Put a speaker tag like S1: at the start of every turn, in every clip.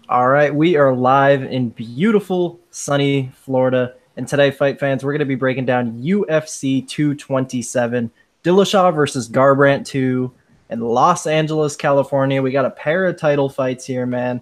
S1: All right, we are live in beautiful, sunny Florida. And today, fight fans, we're going to be breaking down UFC 227, Dillashaw versus Garbrandt II in Los Angeles, California. We got a pair of title fights here, man.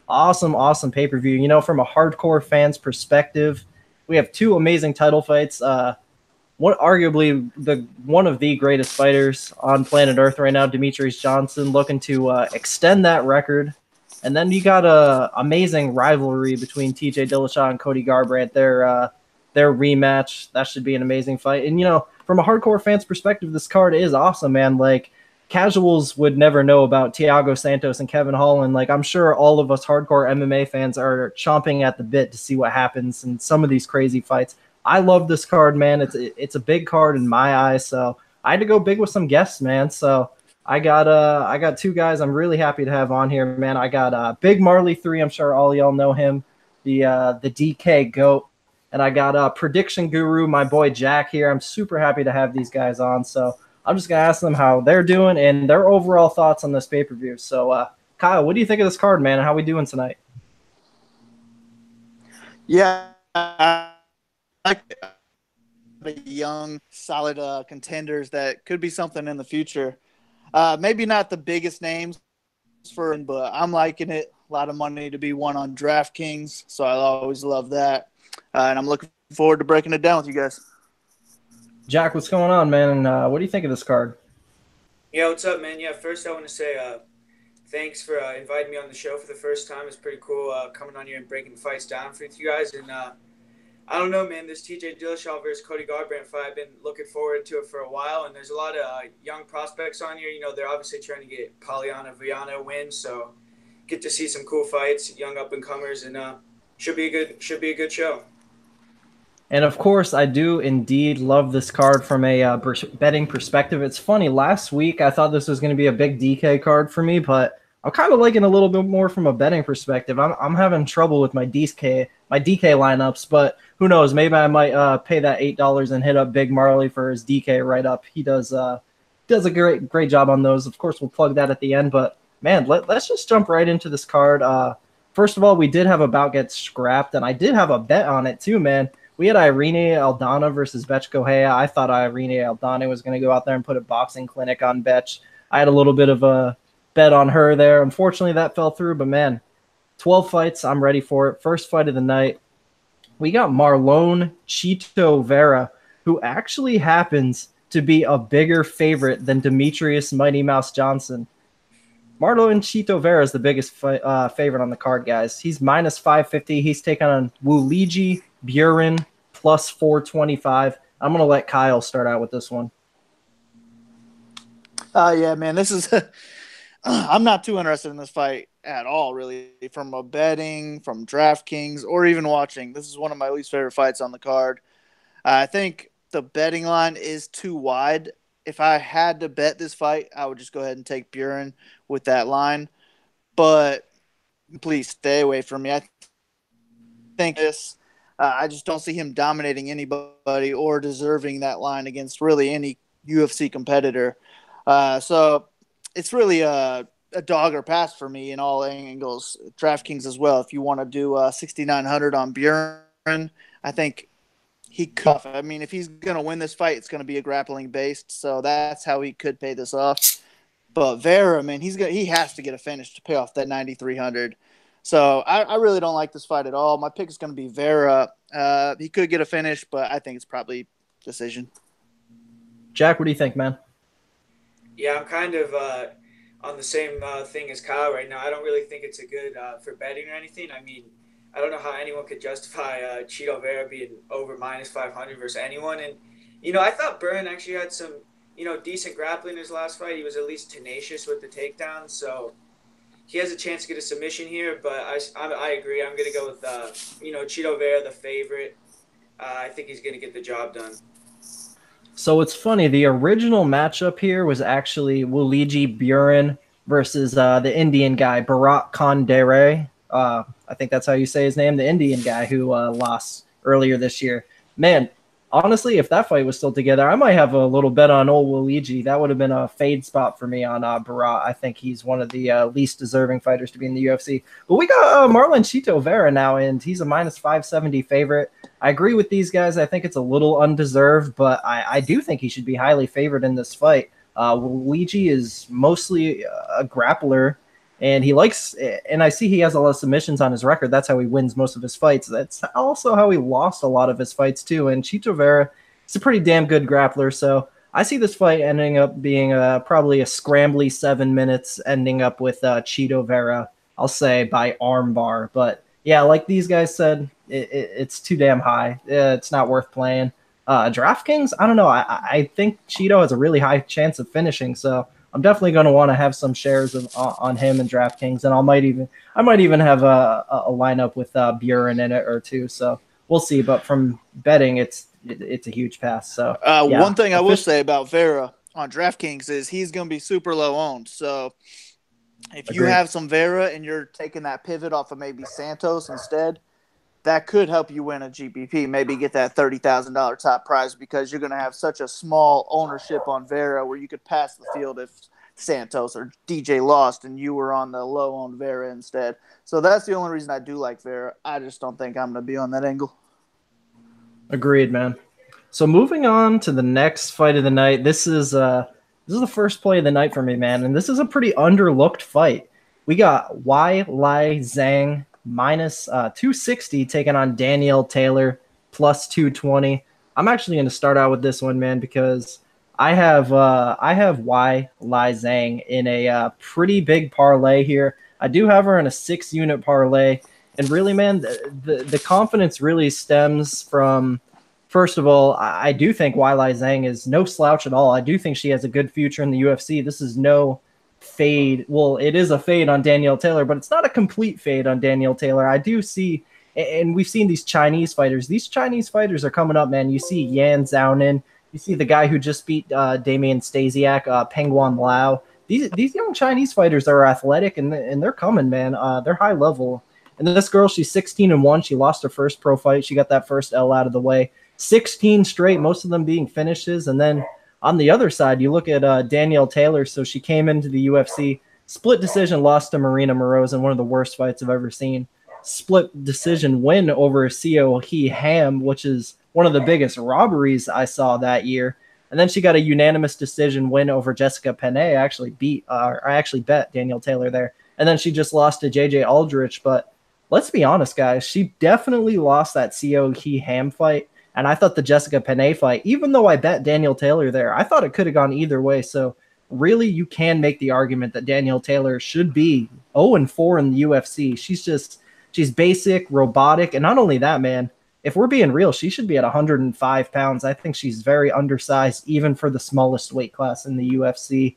S1: Awesome, awesome pay-per-view. You know, from a hardcore fan's perspective, we have two amazing title fights. One arguably the one of the greatest fighters on planet Earth right now, Demetrius Johnson, looking to extend that record. And then you got a amazing rivalry between T.J. Dillashaw and Cody Garbrandt. Their rematch, that should be an amazing fight. And you know, from a hardcore fan's perspective, this card is awesome, man. Like casuals would never know about Thiago Santos and Kevin Holland. Like I'm sure all of us hardcore MMA fans are chomping at the bit to see what happens in some of these crazy fights. I love this card, man. It's a big card in my eyes, so I had to go big with some guests, man. So I got two guys I'm really happy to have on here, man. I got Big Marley 3. I'm sure all y'all know him, the DK goat, and I got prediction guru, my boy Jack here. I'm super happy to have these guys on. So I'm just gonna ask them how they're doing and their overall thoughts on this pay per view. So Kyle, what do you think of this card, man? And how we doing tonight?
S2: Yeah, I like the young, solid contenders that could be something in the future. Maybe not the biggest names but I'm liking it. A lot of money to be won on DraftKings, so I always love that. And I'm looking forward to breaking it down with you guys.
S1: Jack, what's going on, man? And what do you think of this card?
S3: Yeah, what's up, man? Yeah, first I want to say thanks for inviting me on the show for the first time. It's pretty cool coming on here and breaking the fights down for you guys. And I don't know, man, this TJ Dillashaw versus Cody Garbrandt fight, I've been looking forward to it for a while. And there's a lot of young prospects on here. You know, they're obviously trying to get Viana win, so get to see some cool fights, young up-and-comers, and should be a good show.
S1: And of course, I do indeed love this card from a betting perspective. It's funny, last week I thought this was going to be a big DK card for me, but I'm kind of liking a little bit more from a betting perspective. I'm having trouble with my DK lineups, but who knows? Maybe I might pay that $8 and hit up Big Marley for his DK write up. He does a great job on those. Of course, we'll plug that at the end. But man, let's just jump right into this card. First of all, we did have a bout get scrapped, and I did have a bet on it too, man. We had Irene Aldana versus Betch Kohea. I thought Irene Aldana was going to go out there and put a boxing clinic on Betch. I had a little bit of a bet on her there. Unfortunately, that fell through, but man, 12 fights. I'm ready for it. First fight of the night. We got Marlon Chito Vera, who actually happens to be a bigger favorite than Demetrius Mighty Mouse Johnson. Marlon Chito Vera is the biggest favorite on the card, guys. He's minus 550. He's taking on Wuliji Buren plus 425. I'm going to let Kyle start out with this one.
S2: Yeah, man, this is I'm not too interested in this fight at all, really, from a betting, from DraftKings, or even watching. This is one of my least favorite fights on the card. I think the betting line is too wide. If I had to bet this fight, I would just go ahead and take Buren with that line. But please stay away from me. I think this. I just don't see him dominating anybody or deserving that line against really any UFC competitor. So it's really a dog or pass for me in all angles. DraftKings as well. If you want to do 6,900 on Buren, I think he could. I mean, if he's going to win this fight, it's going to be a grappling based. So that's how he could pay this off. But Vera, man, he has to get a finish to pay off that 9,300. So I really don't like this fight at all. My pick is going to be Vera. He could get a finish, but I think it's probably decision.
S1: Jack, what do you think, man?
S3: Yeah, I'm kind of on the same thing as Kyle right now. I don't really think it's a good for betting or anything. I mean, I don't know how anyone could justify Chito Vera being over minus 500 versus anyone. And, you know, I thought Buren actually had some, you know, decent grappling in his last fight. He was at least tenacious with the takedown. So he has a chance to get a submission here. But I agree. I'm going to go with, you know, Chito Vera, the favorite. I think he's going to get the job done.
S1: So it's funny. The original matchup here was actually Wuliji Buren versus the Indian guy, Bharat Khandere. I think that's how you say his name, the Indian guy who lost earlier this year. Man, honestly, if that fight was still together, I might have a little bet on old Luigi. That would have been a fade spot for me on Barat. I think he's one of the least deserving fighters to be in the UFC. But we got Marlon Vera now, and he's a minus 570 favorite. I agree with these guys. I think it's a little undeserved, but I do think he should be highly favored in this fight. Luigi is mostly a grappler, and he likes, and I see he has a lot of submissions on his record. That's how he wins most of his fights. That's also how he lost a lot of his fights too. And Chito Vera is a pretty damn good grappler. So I see this fight ending up being probably a scrambly 7 minutes, ending up with Chito Vera, I'll say by armbar. But yeah, like these guys said, it's too damn high. It's not worth playing. DraftKings, I don't know. I think Chito has a really high chance of finishing. So I'm definitely going to want to have some shares on him and DraftKings, and I might even have a lineup with Buren in it or two. So we'll see. But from betting, it's a huge pass. So
S2: yeah. One thing I will say about Vera on DraftKings is he's going to be super low owned. So if you have some Vera and you're taking that pivot off of maybe Santos instead, that could help you win a GPP. Maybe get that $30,000 top prize because you're going to have such a small ownership on Vera where you could pass the field if Santos or DJ lost and you were on the low-owned Vera instead. So that's the only reason I do like Vera. I just don't think I'm going to be on that angle.
S1: Agreed, man. So moving on to the next fight of the night. This is the first play of the night for me, man, and this is a pretty underlooked fight. We got Zhang minus 260 taking on Danielle Taylor plus 220. I'm actually going to start out with this one, man, because I have Zhang in a pretty big parlay here. I do have her in a 6-unit parlay, and really, man, the confidence really stems from, first of all, I do think Zhang is no slouch at all. I do think she has a good future in the UFC. This is no fade. Well, it is a fade on Danielle Taylor, but it's not a complete fade on Danielle Taylor. I do see, and we've seen these Chinese fighters. These Chinese fighters are coming up, man. You see Yan Xiaonan. You see the guy who just beat Damian Stasiak, Pengwan Lao. These young Chinese fighters are athletic, and they're coming, man. They're high level. And this girl, she's 16-1. She lost her first pro fight. She got that first L out of the way. 16 straight, most of them being finishes. And then on the other side, you look at Danielle Taylor. So she came into the UFC, split decision, lost to Marina Morais in one of the worst fights I've ever seen. Split decision win over Seo Hee Ham, which is one of the biggest robberies I saw that year. And then she got a unanimous decision win over Jessica Penne. I actually bet Danielle Taylor there. And then she just lost to JJ Aldrich. But let's be honest, guys, she definitely lost that Seo Hee Ham fight. And I thought the Jessica Penne fight, even though I bet Danielle Taylor there, I thought it could have gone either way. So really, you can make the argument that Danielle Taylor should be 0-4 in the UFC. She's basic, robotic. And not only that, man, if we're being real, she should be at 105 pounds. I think she's very undersized, even for the smallest weight class in the UFC.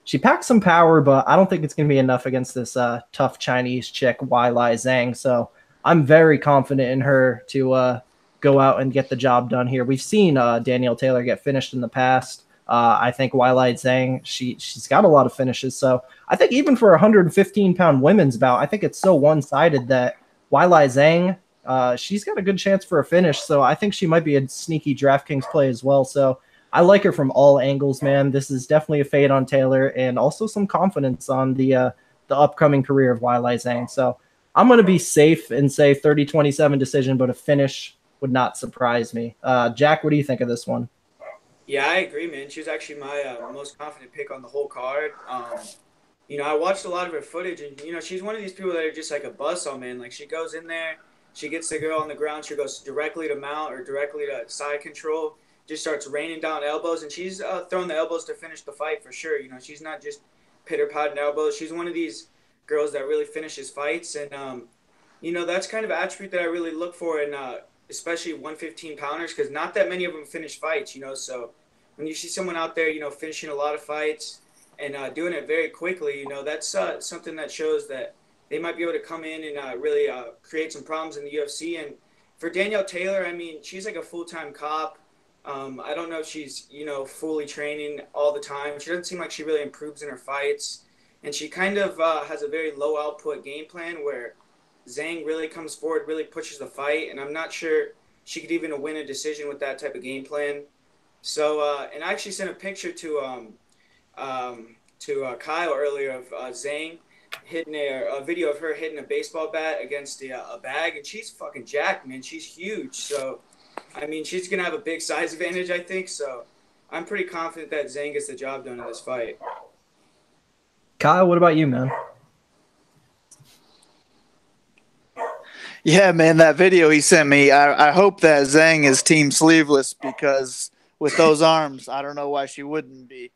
S1: She packs some power, but I don't think it's going to be enough against this tough Chinese chick, Weili Zhang. So I'm very confident in her to go out and get the job done here. We've seen Danielle Taylor get finished in the past. I think Weili Zhang, she's got a lot of finishes. So I think even for a 115-pound women's bout, I think it's so one-sided that Weili Zhang, she's got a good chance for a finish. So I think she might be a sneaky DraftKings play as well. So I like her from all angles, man. This is definitely a fade on Taylor and also some confidence on the upcoming career of Weili Zhang. So I'm going to be safe and say 30-27 decision, but a finish would not surprise me. Jack, what do you think of this one?
S3: Yeah, I agree, man. She was actually my most confident pick on the whole card. I watched a lot of her footage, and, she's one of these people that are just like a buzzsaw, man. Like, she goes in there, she gets the girl on the ground, she goes directly to mount or directly to side control, just starts raining down elbows, and she's throwing the elbows to finish the fight for sure. She's not just pitter-patting elbows. She's one of these girls that really finishes fights, and, that's kind of an attribute that I really look for in especially 115-pounders, because not that many of them finish fights, so when you see someone out there, finishing a lot of fights and doing it very quickly, that's something that shows that they might be able to come in and really create some problems in the UFC. And for Danielle Taylor, I mean, she's like a full-time cop. I don't know if she's, fully training all the time. She doesn't seem like she really improves in her fights. And she kind of has a very low-output game plan where Zhang really comes forward, really pushes the fight, and I'm not sure she could even win a decision with that type of game plan. So, and I actually sent a picture to Kyle earlier of Zhang hitting a video of her hitting a baseball bat against a bag, and she's fucking jacked, man. She's huge. So, I mean, she's gonna have a big size advantage, I think. So, I'm pretty confident that Zhang gets the job done in this fight.
S1: Kyle, what about you, man?
S2: Yeah, man, that video he sent me, I hope that Zhang is team sleeveless, because with those arms, I don't know why she wouldn't be.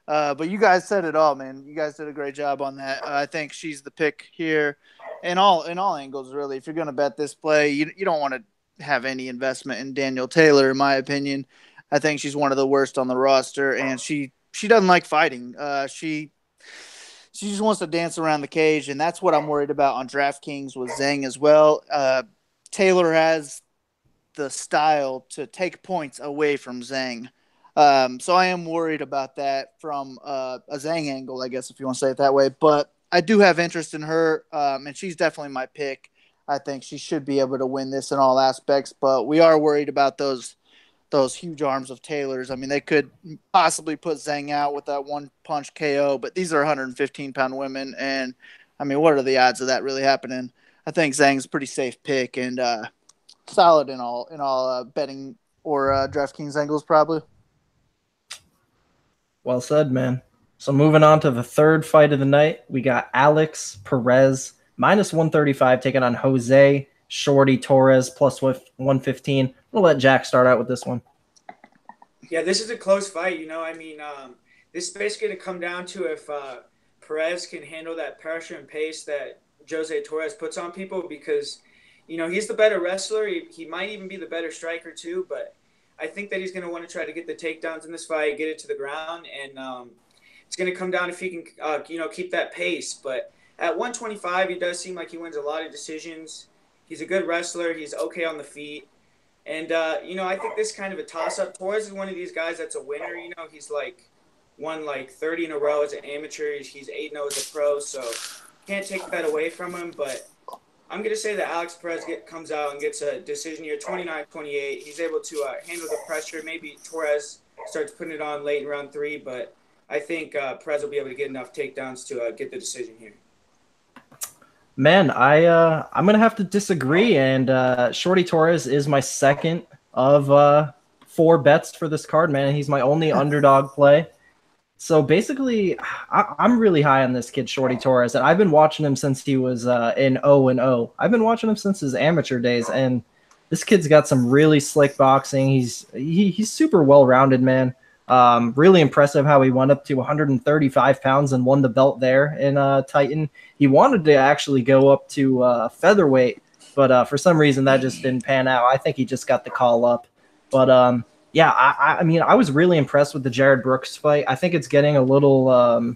S2: But you guys said it all, man. You guys did a great job on that. I think she's the pick here in all angles, really. If you're going to bet this play, you don't want to have any investment in Danielle Taylor, in my opinion. I think she's one of the worst on the roster, and she doesn't like fighting. She just wants to dance around the cage, and that's what I'm worried about on DraftKings with Zhang as well. Taylor has the style to take points away from Zhang. So I am worried about that from a Zhang angle, I guess, if you want to say it that way. But I do have interest in her, and she's definitely my pick. I think she should be able to win this in all aspects, but we are worried about those huge arms of Taylor's. I mean, they could possibly put Zhang out with that one-punch KO, but these are 115-pound women, and, I mean, what are the odds of that really happening? I think Zhang's a pretty safe pick and solid in all betting or DraftKings angles probably.
S1: Well said, man. So moving on to the third fight of the night, we got Alex Perez, minus 135, taking on Jose Shorty Torres, plus 115. We'll let Jack start out with this one.
S3: Yeah, this is a close fight. I mean, this is basically going to come down to if Perez can handle that pressure and pace that Jose Torres puts on people, because, he's the better wrestler. He might even be the better striker too, but I think that he's going to want to try to get the takedowns in this fight, get it to the ground, and it's going to come down if he can, keep that pace. But at 125, he does seem like he wins a lot of decisions. He's a good wrestler. He's okay on the feet. And, I think this is kind of a toss-up. Torres is one of these guys that's a winner. He's won 30 in a row as an amateur. He's 8-0 as a pro, so can't take that away from him. But I'm going to say that Alex Perez comes out and gets a decision here, 29-28. He's able to handle the pressure. Maybe Torres starts putting it on late in round 3, but I think Perez will be able to get enough takedowns to get the decision here.
S1: Man, I'm gonna have to disagree, and Shorty Torres is my second of 4 bets for this card, man. He's my only underdog play. So basically, I'm really high on this kid, Shorty Torres, and I've been watching him since he was in 0-0. I've been watching him since his amateur days, and this kid's got some really slick boxing. He's super well-rounded, man. Really impressive how he went up to 135 pounds and won the belt there in Titan. He wanted to actually go up to featherweight, but for some reason that just didn't pan out. I think he just got the call up. But yeah, I mean, I was really impressed with the Jared Brooks fight. I think it's getting a little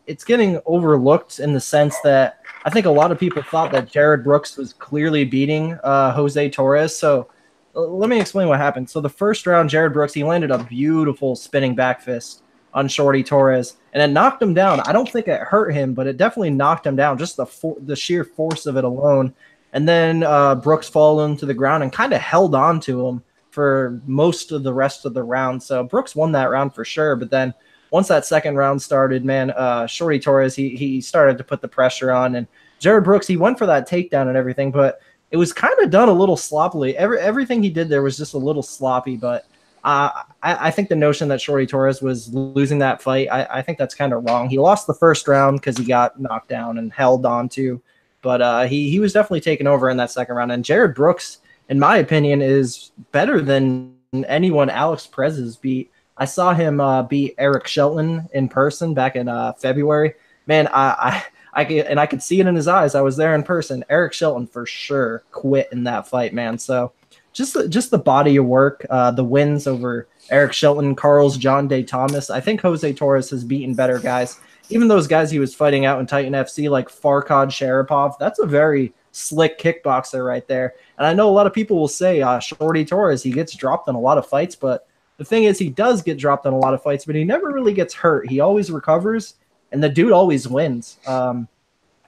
S1: it's getting overlooked in the sense that I think a lot of people thought that Jared Brooks was clearly beating Jose Torres. So let me explain what happened. So the first round, Jared Brooks, he landed a beautiful spinning back fist on Shorty Torres, and it knocked him down. I don't think it hurt him, but it definitely knocked him down, just the sheer force of it alone. And then Brooks followed him to the ground and kind of held on to him for most of the rest of the round. So Brooks won that round for sure, but then once that second round started, man, Shorty Torres, he started to put the pressure on, and Jared Brooks, he went for that takedown and everything, but it was kind of done a little sloppily. Everything he did there was just a little sloppy, but I think the notion that Shorty Torres was losing that fight, I think that's kind of wrong. He lost the first round because he got knocked down and held on to, but he was definitely taken over in that second round. And Jared Brooks, in my opinion, is better than anyone Alex Perez has beat. I saw him beat Eric Shelton in person back in February. Man, I could see it in his eyes. I was there in person. Eric Shelton for sure quit in that fight, man. So just the body of work, the wins over Eric Shelton, Carl's, John Day Thomas. I think Jose Torres has beaten better guys. Even those guys he was fighting out in Titan FC, like Farkhad Sharipov, that's a very slick kickboxer right there. And I know a lot of people will say Shorty Torres, he gets dropped in a lot of fights, but the thing is he does get dropped in a lot of fights, but he never really gets hurt. He always recovers, and the dude always wins.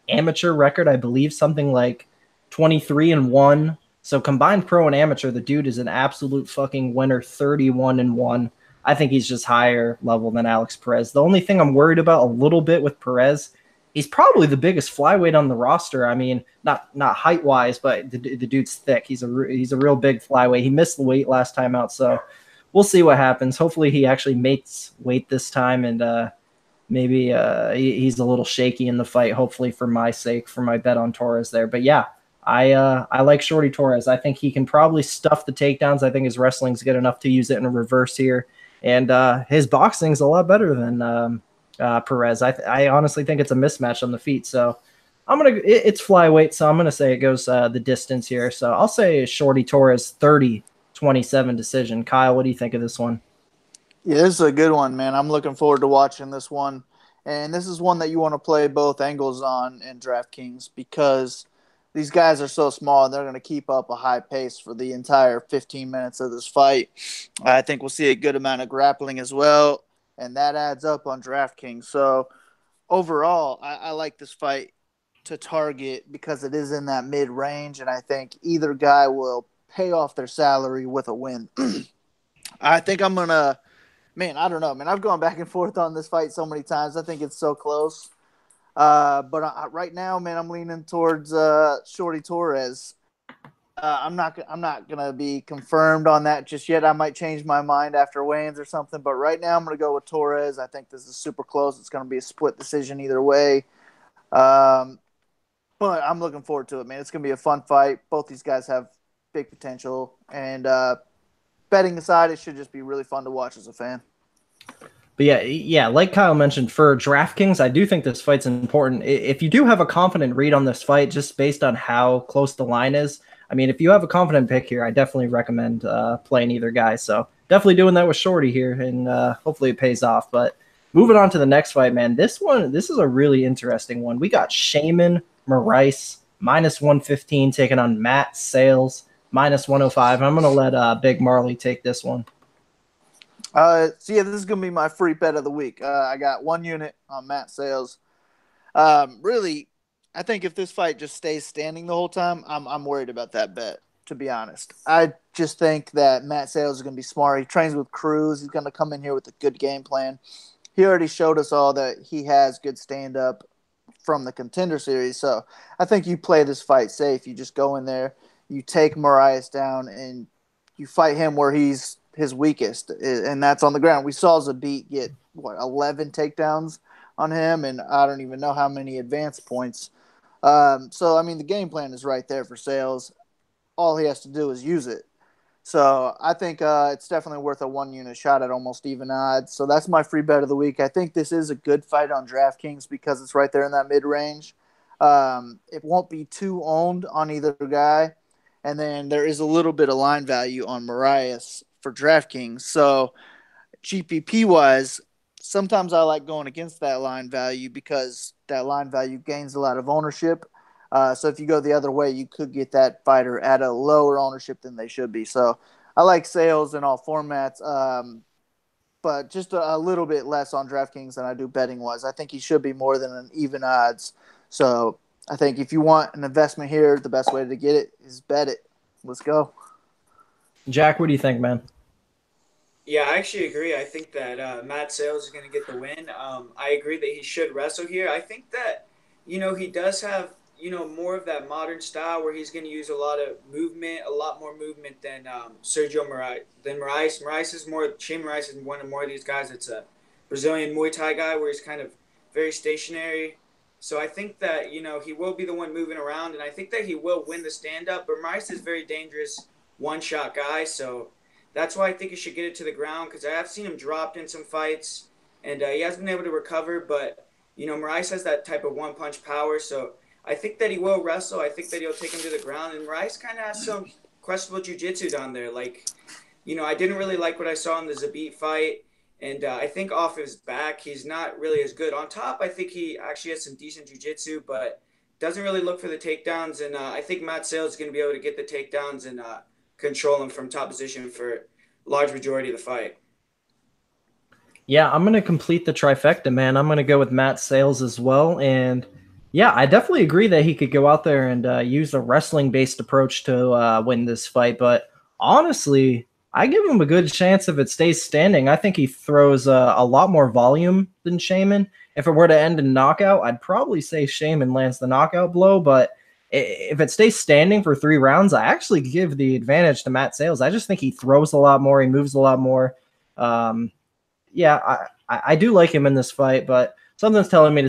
S1: Amateur record, I believe, something like 23-1 So combined pro and amateur, the dude is an absolute fucking winner, 31-1. I think he's just higher level than Alex Perez. The only thing I'm worried about a little bit with Perez, he's probably the biggest flyweight on the roster. I mean, not height wise, but the dude's thick. He's a real big flyweight. He missed the weight last time out, so we'll see what happens. Hopefully, he actually makes weight this time, and maybe he's a little shaky in the fight. Hopefully, for my sake, for my bet on Torres there. But yeah. I like Shorty Torres. I think he can probably stuff the takedowns. I think his wrestling's good enough to use it in a reverse here. And his boxing's a lot better than Perez. I honestly think it's a mismatch on the feet. So it's flyweight, so I'm gonna say it goes the distance here. So I'll say Shorty Torres 30-27 decision. Kyle, what do you think of this one?
S2: Yeah, this is a good one, man. I'm looking forward to watching this one. And this is one that you want to play both angles on in DraftKings because these guys are so small and they're going to keep up a high pace for the entire 15 minutes of this fight. I think we'll see a good amount of grappling as well, and that adds up on DraftKings. So overall, I like this fight to target because it is in that mid-range, and I think either guy will pay off their salary with a win. I think I'm going to – man, I don't know, man. I've gone back and forth on this fight so many times. I think it's so close. But right now, man, I'm leaning towards Shorty Torres. I'm not gonna be confirmed on that just yet. I might change my mind after weigh-ins or something. But right now, I'm gonna go with Torres. I think this is super close. It's gonna be a split decision either way. But I'm looking forward to it, man. It's gonna be a fun fight. Both these guys have big potential, and betting aside, it should just be really fun to watch as a fan.
S1: But yeah, like Kyle mentioned, for DraftKings, I do think this fight's important. If you do have a confident read on this fight, just based on how close the line is, I mean, if you have a confident pick here, I definitely recommend playing either guy. So definitely doing that with Shorty here, and hopefully it pays off. But moving on to the next fight, man, this is a really interesting one. We got Shaman Morais, -115, taking on Matt Sayles, -105. I'm going to let Big Marley take this one.
S2: So yeah, this is gonna be my free bet of the week. I got 1 unit on Matt Sayles. Really, I think if this fight just stays standing the whole time, I'm worried about that bet. To be honest, I just think that Matt Sayles is gonna be smart. He trains with Cruz. He's gonna come in here with a good game plan. He already showed us all that he has good stand up from the Contender Series. So I think you play this fight safe. You just go in there, you take Morais down, and you fight him where he's his weakest, and that's on the ground. We saw Zabit get 11 takedowns on him, and I don't even know how many advance points. So I mean, the game plan is right there for Sayles. All he has to do is use it. So I think it's definitely worth a 1 unit shot at almost even odds. So that's my free bet of the week. I think this is a good fight on DraftKings because it's right there in that mid range. It won't be too owned on either guy, and then there is a little bit of line value on Morais for DraftKings. So GPP wise, sometimes I like going against that line value because that line value gains a lot of ownership. So if you go the other way, you could get that fighter at a lower ownership than they should be. So I like Sayles in all formats, but just a little bit less on DraftKings than I do betting wise. I think he should be more than an even odds. So I think if you want an investment here, the best way to get it is bet it. Let's go.
S1: Jack, what do you think, man?
S3: Yeah, I actually agree. I think that Matt Sayles is going to get the win. I agree that he should wrestle here. I think that, he does have, more of that modern style where he's going to use a lot more movement than Sergio Morais. Shane Morais is one of more of these guys that's a Brazilian Muay Thai guy where he's kind of very stationary. So I think that, he will be the one moving around, and I think that he will win the stand-up. But Morais is very dangerous one-shot guy, so that's why I think he should get it to the ground because I have seen him dropped in some fights, and he has been able to recover. But, Morais has that type of one-punch power, so I think that he will wrestle. I think that he'll take him to the ground, and Morais kind of has some questionable jiu-jitsu down there. Like, I didn't really like what I saw in the Zabit fight, and I think off his back, he's not really as good. On top, I think he actually has some decent jiu-jitsu, but doesn't really look for the takedowns, and I think Matt Sayles is going to be able to get the takedowns and control him from top position for large majority of the fight.
S1: Yeah, I'm going to complete the trifecta, man. I'm going to go with Matt Sayles as well. And Yeah, I definitely agree that he could go out there and use a wrestling-based approach to win this fight. But honestly, I give him a good chance if it stays standing. I think he throws a lot more volume than Shaman. If it were to end in knockout, I'd probably say Shaman lands the knockout blow. But if it stays standing for 3 rounds, I actually give the advantage to Matt Sayles. I just think he throws a lot more. He moves a lot more. Um, yeah, I do like him in this fight, but something's telling me to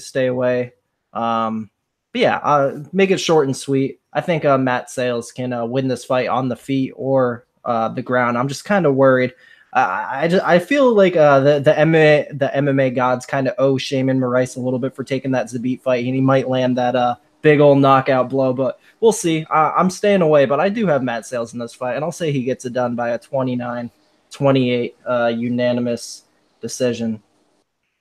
S1: stay away. But yeah, make it short and sweet. I think Matt Sayles can win this fight on the feet or the ground. I'm just kind of worried. I feel like the MMA gods kind of owe Shaman Morais a little bit for taking that Zabit fight, and he might land that big old knockout blow. But we'll see. I'm staying away, but I do have Matt Sayles in this fight, and I'll say he gets it done by a 29-28 unanimous decision.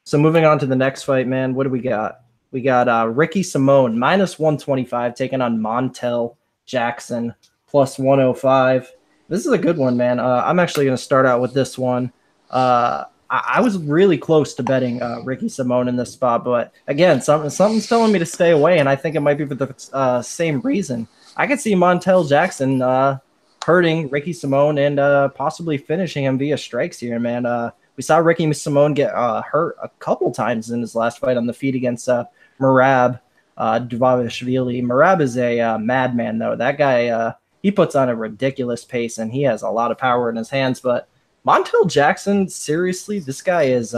S1: So moving on to the next fight, man, what do we got? We got Ricky Simone minus 125 taking on Montel Jackson plus 105. This is a good one, man. I'm actually going to start out with this one. I was really close to betting Ricky Simone in this spot, but again, something's telling me to stay away, and I think it might be for the same reason. I could see Montel Jackson hurting Ricky Simone and possibly finishing him via strikes here, man. We saw Ricky Simone get hurt a couple times in his last fight on the feet against Merab Dvalishvili. Merab is a madman, though. That guy, he puts on a ridiculous pace, and he has a lot of power in his hands. But Montel Jackson, seriously, this guy is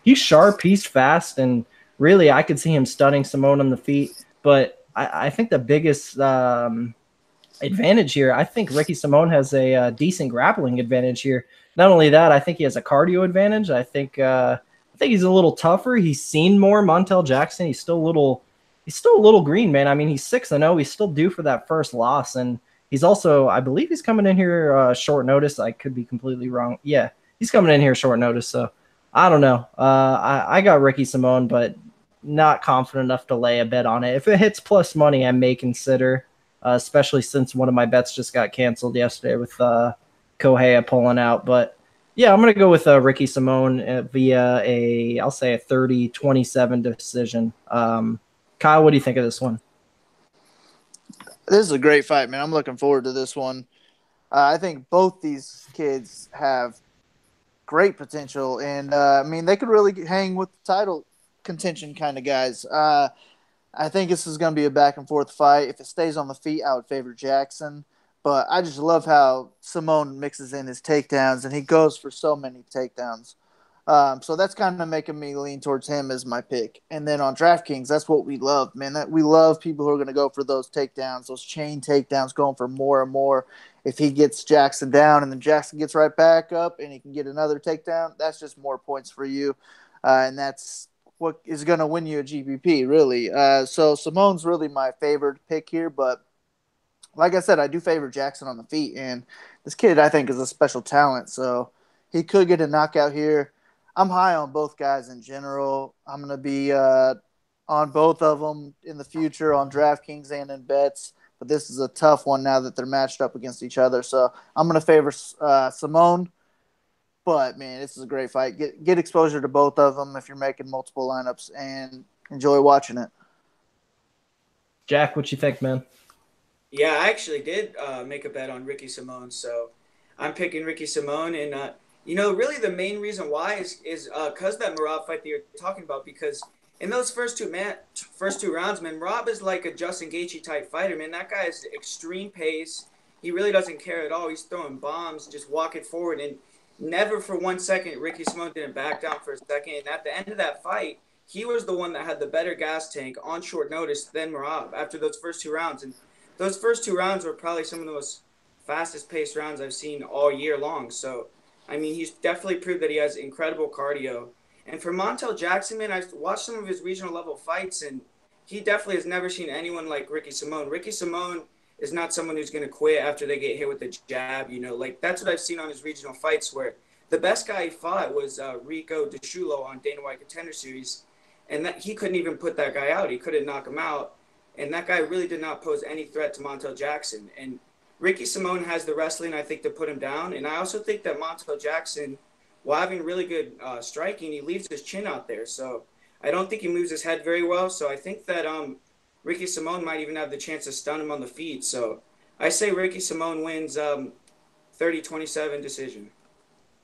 S1: he's sharp, he's fast, and really I could see him stunning Simone on the feet. But I think the biggest advantage here, I think Ricky Simone has a decent grappling advantage here. Not only that, I think he has a cardio advantage. I think he's a little tougher. He's seen more. Montel Jackson, he's still a little green, man. I mean, he's 6-0. He's still due for that first loss, and he's also, I believe, he's coming in here short notice. I could be completely wrong. Yeah, he's coming in here short notice. So I don't know. I got Ricky Simone, but not confident enough to lay a bet on it. If it hits plus money, I may consider, especially since one of my bets just got canceled yesterday with Kohea pulling out. But yeah, I'm going to go with Ricky Simone via I'll say a 30-27 decision. Kyle, what do you think of this one?
S2: This is a great fight, man. I'm looking forward to this one. I think both these kids have great potential, and I mean, they could really hang with the title contention kind of guys. I think this is going to be a back and forth fight. If it stays on the feet, I would favor Jackson. But I just love how Simone mixes in his takedowns, and he goes for so many takedowns. So that's kind of making me lean towards him as my pick. And then on DraftKings, that's what we love, man. We love people who are going to go for those takedowns, those chain takedowns, going for more and more. If he gets Jackson down and then Jackson gets right back up and he can get another takedown, that's just more points for you. And that's what is going to win you a GPP, really. So Simone's really my favorite pick here, but like I said, I do favor Jackson on the feet, and this kid I think is a special talent, so he could get a knockout here. I'm high on both guys in general. I'm going to be on both of them in the future on DraftKings and in bets, but this is a tough one now that they're matched up against each other, so I'm going to favor Simone. But, man, this is a great fight. Get exposure to both of them if you're making multiple lineups and enjoy watching it.
S1: Jack, what you think, man?
S3: Yeah, I actually did make a bet on Ricky Simone, so I'm picking Ricky Simone. And, really the main reason why is because that Merab fight that you're talking about, because in those first two rounds, man, Merab is like a Justin Gaethje-type fighter, man. That guy has extreme pace. He really doesn't care at all. He's throwing bombs, just walking forward, and never for 1 second Ricky Simone didn't back down for a second. And at the end of that fight, he was the one that had the better gas tank on short notice than Merab after those first 2 rounds. And those first 2 rounds were probably some of the most fastest-paced rounds I've seen all year long. So, I mean, he's definitely proved that he has incredible cardio. And for Montel Jackson, man, I've watched some of his regional-level fights, and he definitely has never seen anyone like Ricky Simone. Ricky Simone is not someone who's going to quit after they get hit with a jab, Like, that's what I've seen on his regional fights, where the best guy he fought was Rico DeSchulo on Dana White Contender Series, and that he couldn't even put that guy out. He couldn't knock him out. And that guy really did not pose any threat to Montel Jackson. And Ricky Simone has the wrestling, I think, to put him down. And I also think that Montel Jackson, while having really good striking, he leaves his chin out there. So I don't think he moves his head very well. So I think that Ricky Simone might even have the chance to stun him on the feet. So I say Ricky Simone wins 30-27 decision.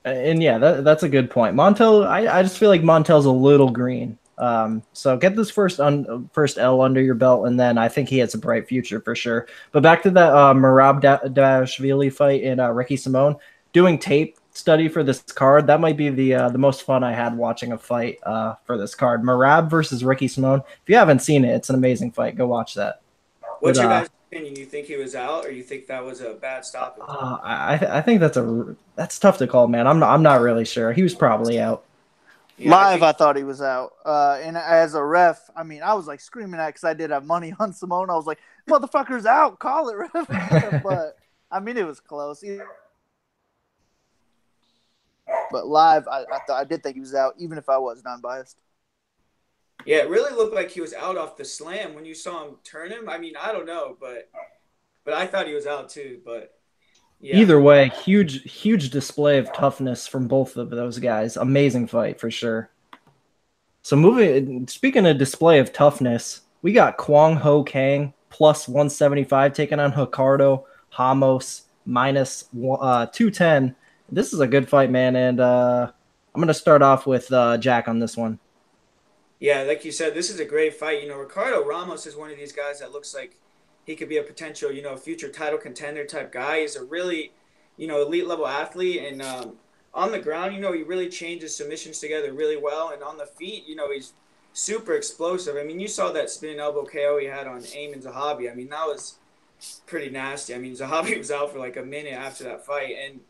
S1: And yeah, that's a good point. Montel, I just feel like Montel's a little green. So get this first L under your belt, and then I think he has a bright future for sure. But back to that Merab fight and Ricky Simone, doing tape study for this card, that might be the most fun I had watching a fight for this card. Merab versus Ricky Simone. If you haven't seen it, it's an amazing fight. Go watch that.
S3: What's your guys' opinion? You think he was out, or you think that was a bad stoppage?
S1: I think that's tough to call, man. I'm not really sure. He was probably out.
S2: Yeah, I thought he was out. And as a ref, I mean, I was like screaming at because I did have money on Simone. I was like, "Motherfucker's out! Call it, ref!" But I mean, it was close. But live, I did think he was out, even if I was non-biased.
S3: Yeah, it really looked like he was out off the slam when you saw him turn him. I mean, I don't know, but I thought he was out too. But yeah.
S1: Either way, huge display of toughness from both of those guys. Amazing fight for sure. So speaking of display of toughness, we got Kwang Ho Kang plus 175 taking on Ricardo Ramos minus 210. This is a good fight, man, and I'm going to start off with Jack on this one.
S3: Yeah, like you said, this is a great fight. You know, Ricardo Ramos is one of these guys that looks like he could be a potential, future title contender type guy. He's a really, elite level athlete. And on the ground, he really changes submissions together really well. And on the feet, he's super explosive. I mean, you saw that spinning elbow KO he had on Amin Zahabi. I mean, that was pretty nasty. I mean, Zahabi was out for like a minute after that fight. And,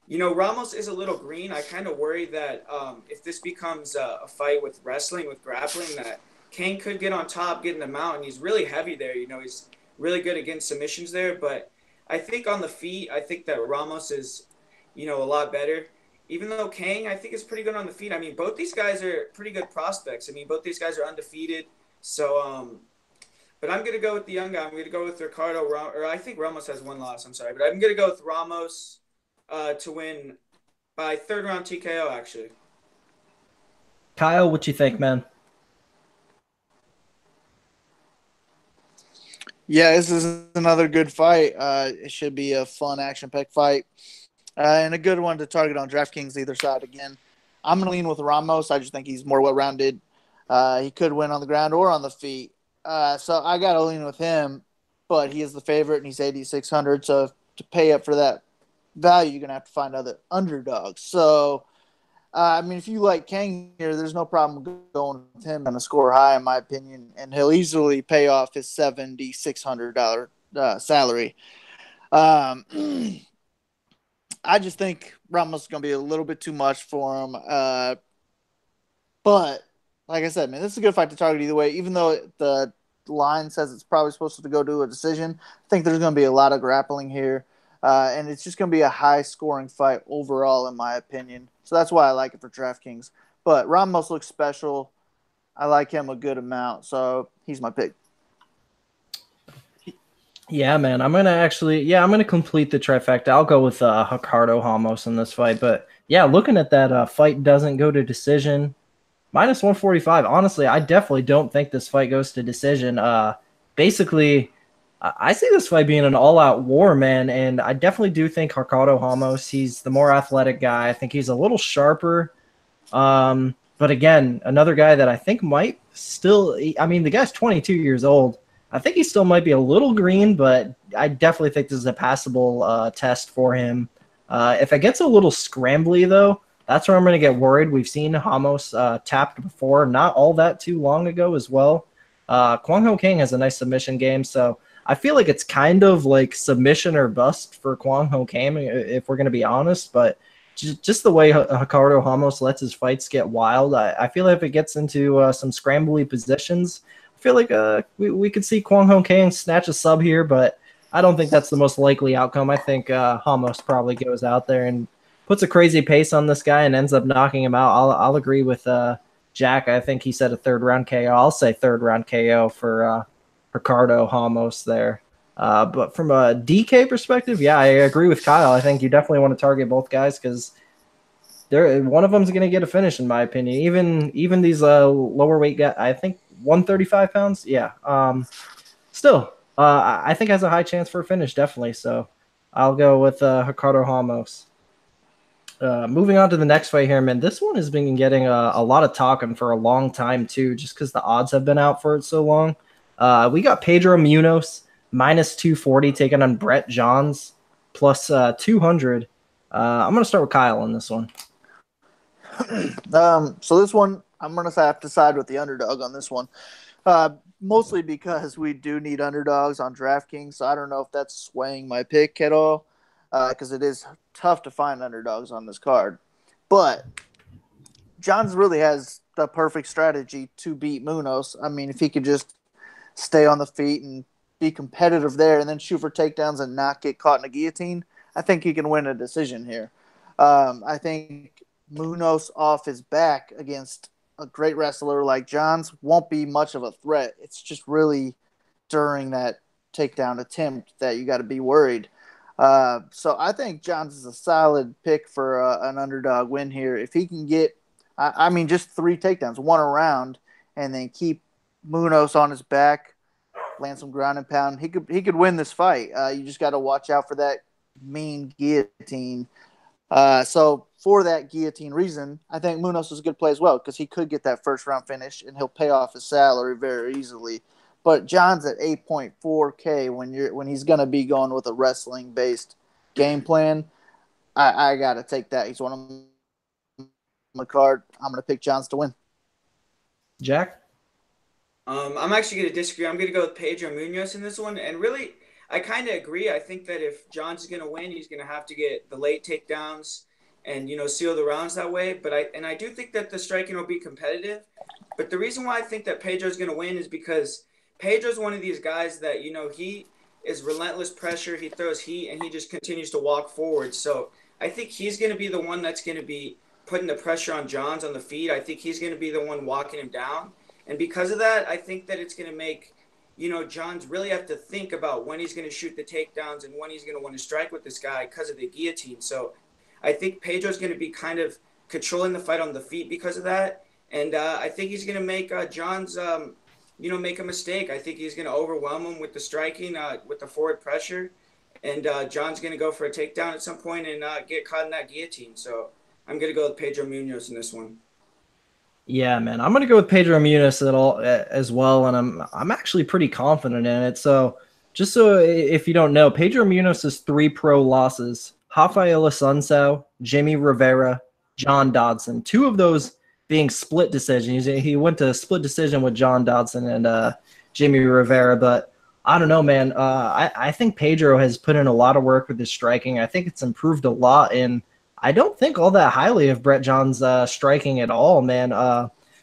S3: Ramos is a little green. I kind of worry that if this becomes a fight with wrestling, with grappling, that Kang could get on top, get in the mount. And he's really heavy there. He's really good against submissions there. But I think on the feet, I think that Ramos is, a lot better. Even though Kang, I think, is pretty good on the feet. I mean, both these guys are pretty good prospects. I mean, both these guys are undefeated. So, but I'm going to go with the young guy. I'm going to go with Ricardo, or I think Ramos has one loss. I'm sorry. But I'm going to go with Ramos to win by third round TKO, actually.
S1: Kyle, what you think, man?
S2: Yeah, this is another good fight. It should be a fun, action-packed fight. And a good one to target on DraftKings either side again. I'm going to lean with Ramos. I just think he's more well-rounded. He could win on the ground or on the feet. So I got to lean with him, but he is the favorite, and he's 8,600. So to pay up for that value, you're going to have to find other underdogs. So, I mean, if you like Kang here, there's no problem going with him. Going to score high, in my opinion, and he'll easily pay off his $7,600 salary. I just think Ramos is going to be a little bit too much for him. But, like I said, man, this is a good fight to target either way. Even though the line says it's probably supposed to go to a decision, I think there's going to be a lot of grappling here. And it's just going to be a high-scoring fight overall, in my opinion. So that's why I like it for DraftKings. But Ramos looks special. I like him a good amount, so he's my pick.
S1: Yeah, man. I'm going to complete the trifecta. I'll go with Ricardo Ramos in this fight. But, yeah, looking at that fight doesn't go to decision. Minus 145. Honestly, I definitely don't think this fight goes to decision. Basically, I see this fight being an all-out war, man, and I definitely do think Ricardo Ramos, he's the more athletic guy. I think he's a little sharper. But again, another guy that I think might still – I mean, the guy's 22 years old. I think he still might be a little green, but I definitely think this is a passable test for him. If it gets a little scrambly, though, that's where I'm going to get worried. We've seen Ramos tapped before, not all that too long ago as well. Kwang Ho Kang has a nice submission game, so I feel like it's kind of like submission or bust for Kwang Ho Kang, if we're going to be honest. But just the way Ricardo Ramos lets his fights get wild, I feel like if it gets into some scrambly positions, I feel like we could see Kwang Ho Kang snatch a sub here, but I don't think that's the most likely outcome. I think Ramos probably goes out there and puts a crazy pace on this guy and ends up knocking him out. I'll agree with Jack. I think he said a third-round KO. I'll say third-round KO for Ricardo Ramos there. But from a DK perspective, yeah, I agree with Kyle. I think you definitely want to target both guys because one of them's gonna get a finish in my opinion. Even these lower weight guys, I think 135 pounds. Yeah. Still, I think has a high chance for a finish, definitely. So I'll go with Ricardo Ramos. Moving on to the next fight here, man. This one has been getting a lot of talking for a long time too, just because the odds have been out for it so long. We got Pedro Munoz minus 240 taking on Brett Johns plus 200. I'm gonna start with Kyle on this one.
S2: So this one, I'm gonna have to side with the underdog on this one, mostly because we do need underdogs on DraftKings. So I don't know if that's swaying my pick at all, because it is tough to find underdogs on this card. But Johns really has the perfect strategy to beat Munoz. I mean, if he could just stay on the feet and be competitive there, and then shoot for takedowns and not get caught in a guillotine, I think he can win a decision here. I think Munoz off his back against a great wrestler like Johns won't be much of a threat. It's just really during that takedown attempt that you got to be worried. So I think Johns is a solid pick for an underdog win here. If he can get, I mean, just 3 takedowns, 1 around, and then keep Munoz on his back, land some ground and pound, he could win this fight. You just got to watch out for that mean guillotine. So for that guillotine reason, I think Munoz is a good play as well, because he could get that first round finish and he'll pay off his salary very easily. But John's at 8.4K when he's going to be going with a wrestling based game plan. I got to take that. He's one of my card. I'm going to pick Johns to win.
S1: Jack?
S3: I'm actually going to disagree. I'm going to go with Pedro Munoz in this one. And really, I kind of agree. I think that if Johns is going to win, he's going to have to get the late takedowns and, seal the rounds that way. But I do think that the striking will be competitive. But the reason why I think that Pedro's going to win is because Pedro's one of these guys that, he is relentless pressure. He throws heat and he just continues to walk forward. So I think he's going to be the one that's going to be putting the pressure on Johns on the feet. I think he's going to be the one walking him down. And because of that, I think that it's going to make, Johns really have to think about when he's going to shoot the takedowns and when he's going to want to strike with this guy because of the guillotine. So I think Pedro's going to be kind of controlling the fight on the feet because of that. And I think he's going to make Johns, make a mistake. I think he's going to overwhelm him with the striking, with the forward pressure. And John's going to go for a takedown at some point and get caught in that guillotine. So I'm going to go with Pedro Munoz in this one.
S1: Yeah, man, I'm going to go with Pedro Munoz as well, and I'm actually pretty confident in it. So just so if you don't know, Pedro Munoz's 3 pro losses: Rafael Assunção, Jimmy Rivera, John Dodson. 2 of those being split decisions. He went to split decision with John Dodson and Jimmy Rivera, but I don't know, man. I think Pedro has put in a lot of work with his striking. I think it's improved a lot, and I don't think all that highly of Brett Johns' striking at all, man.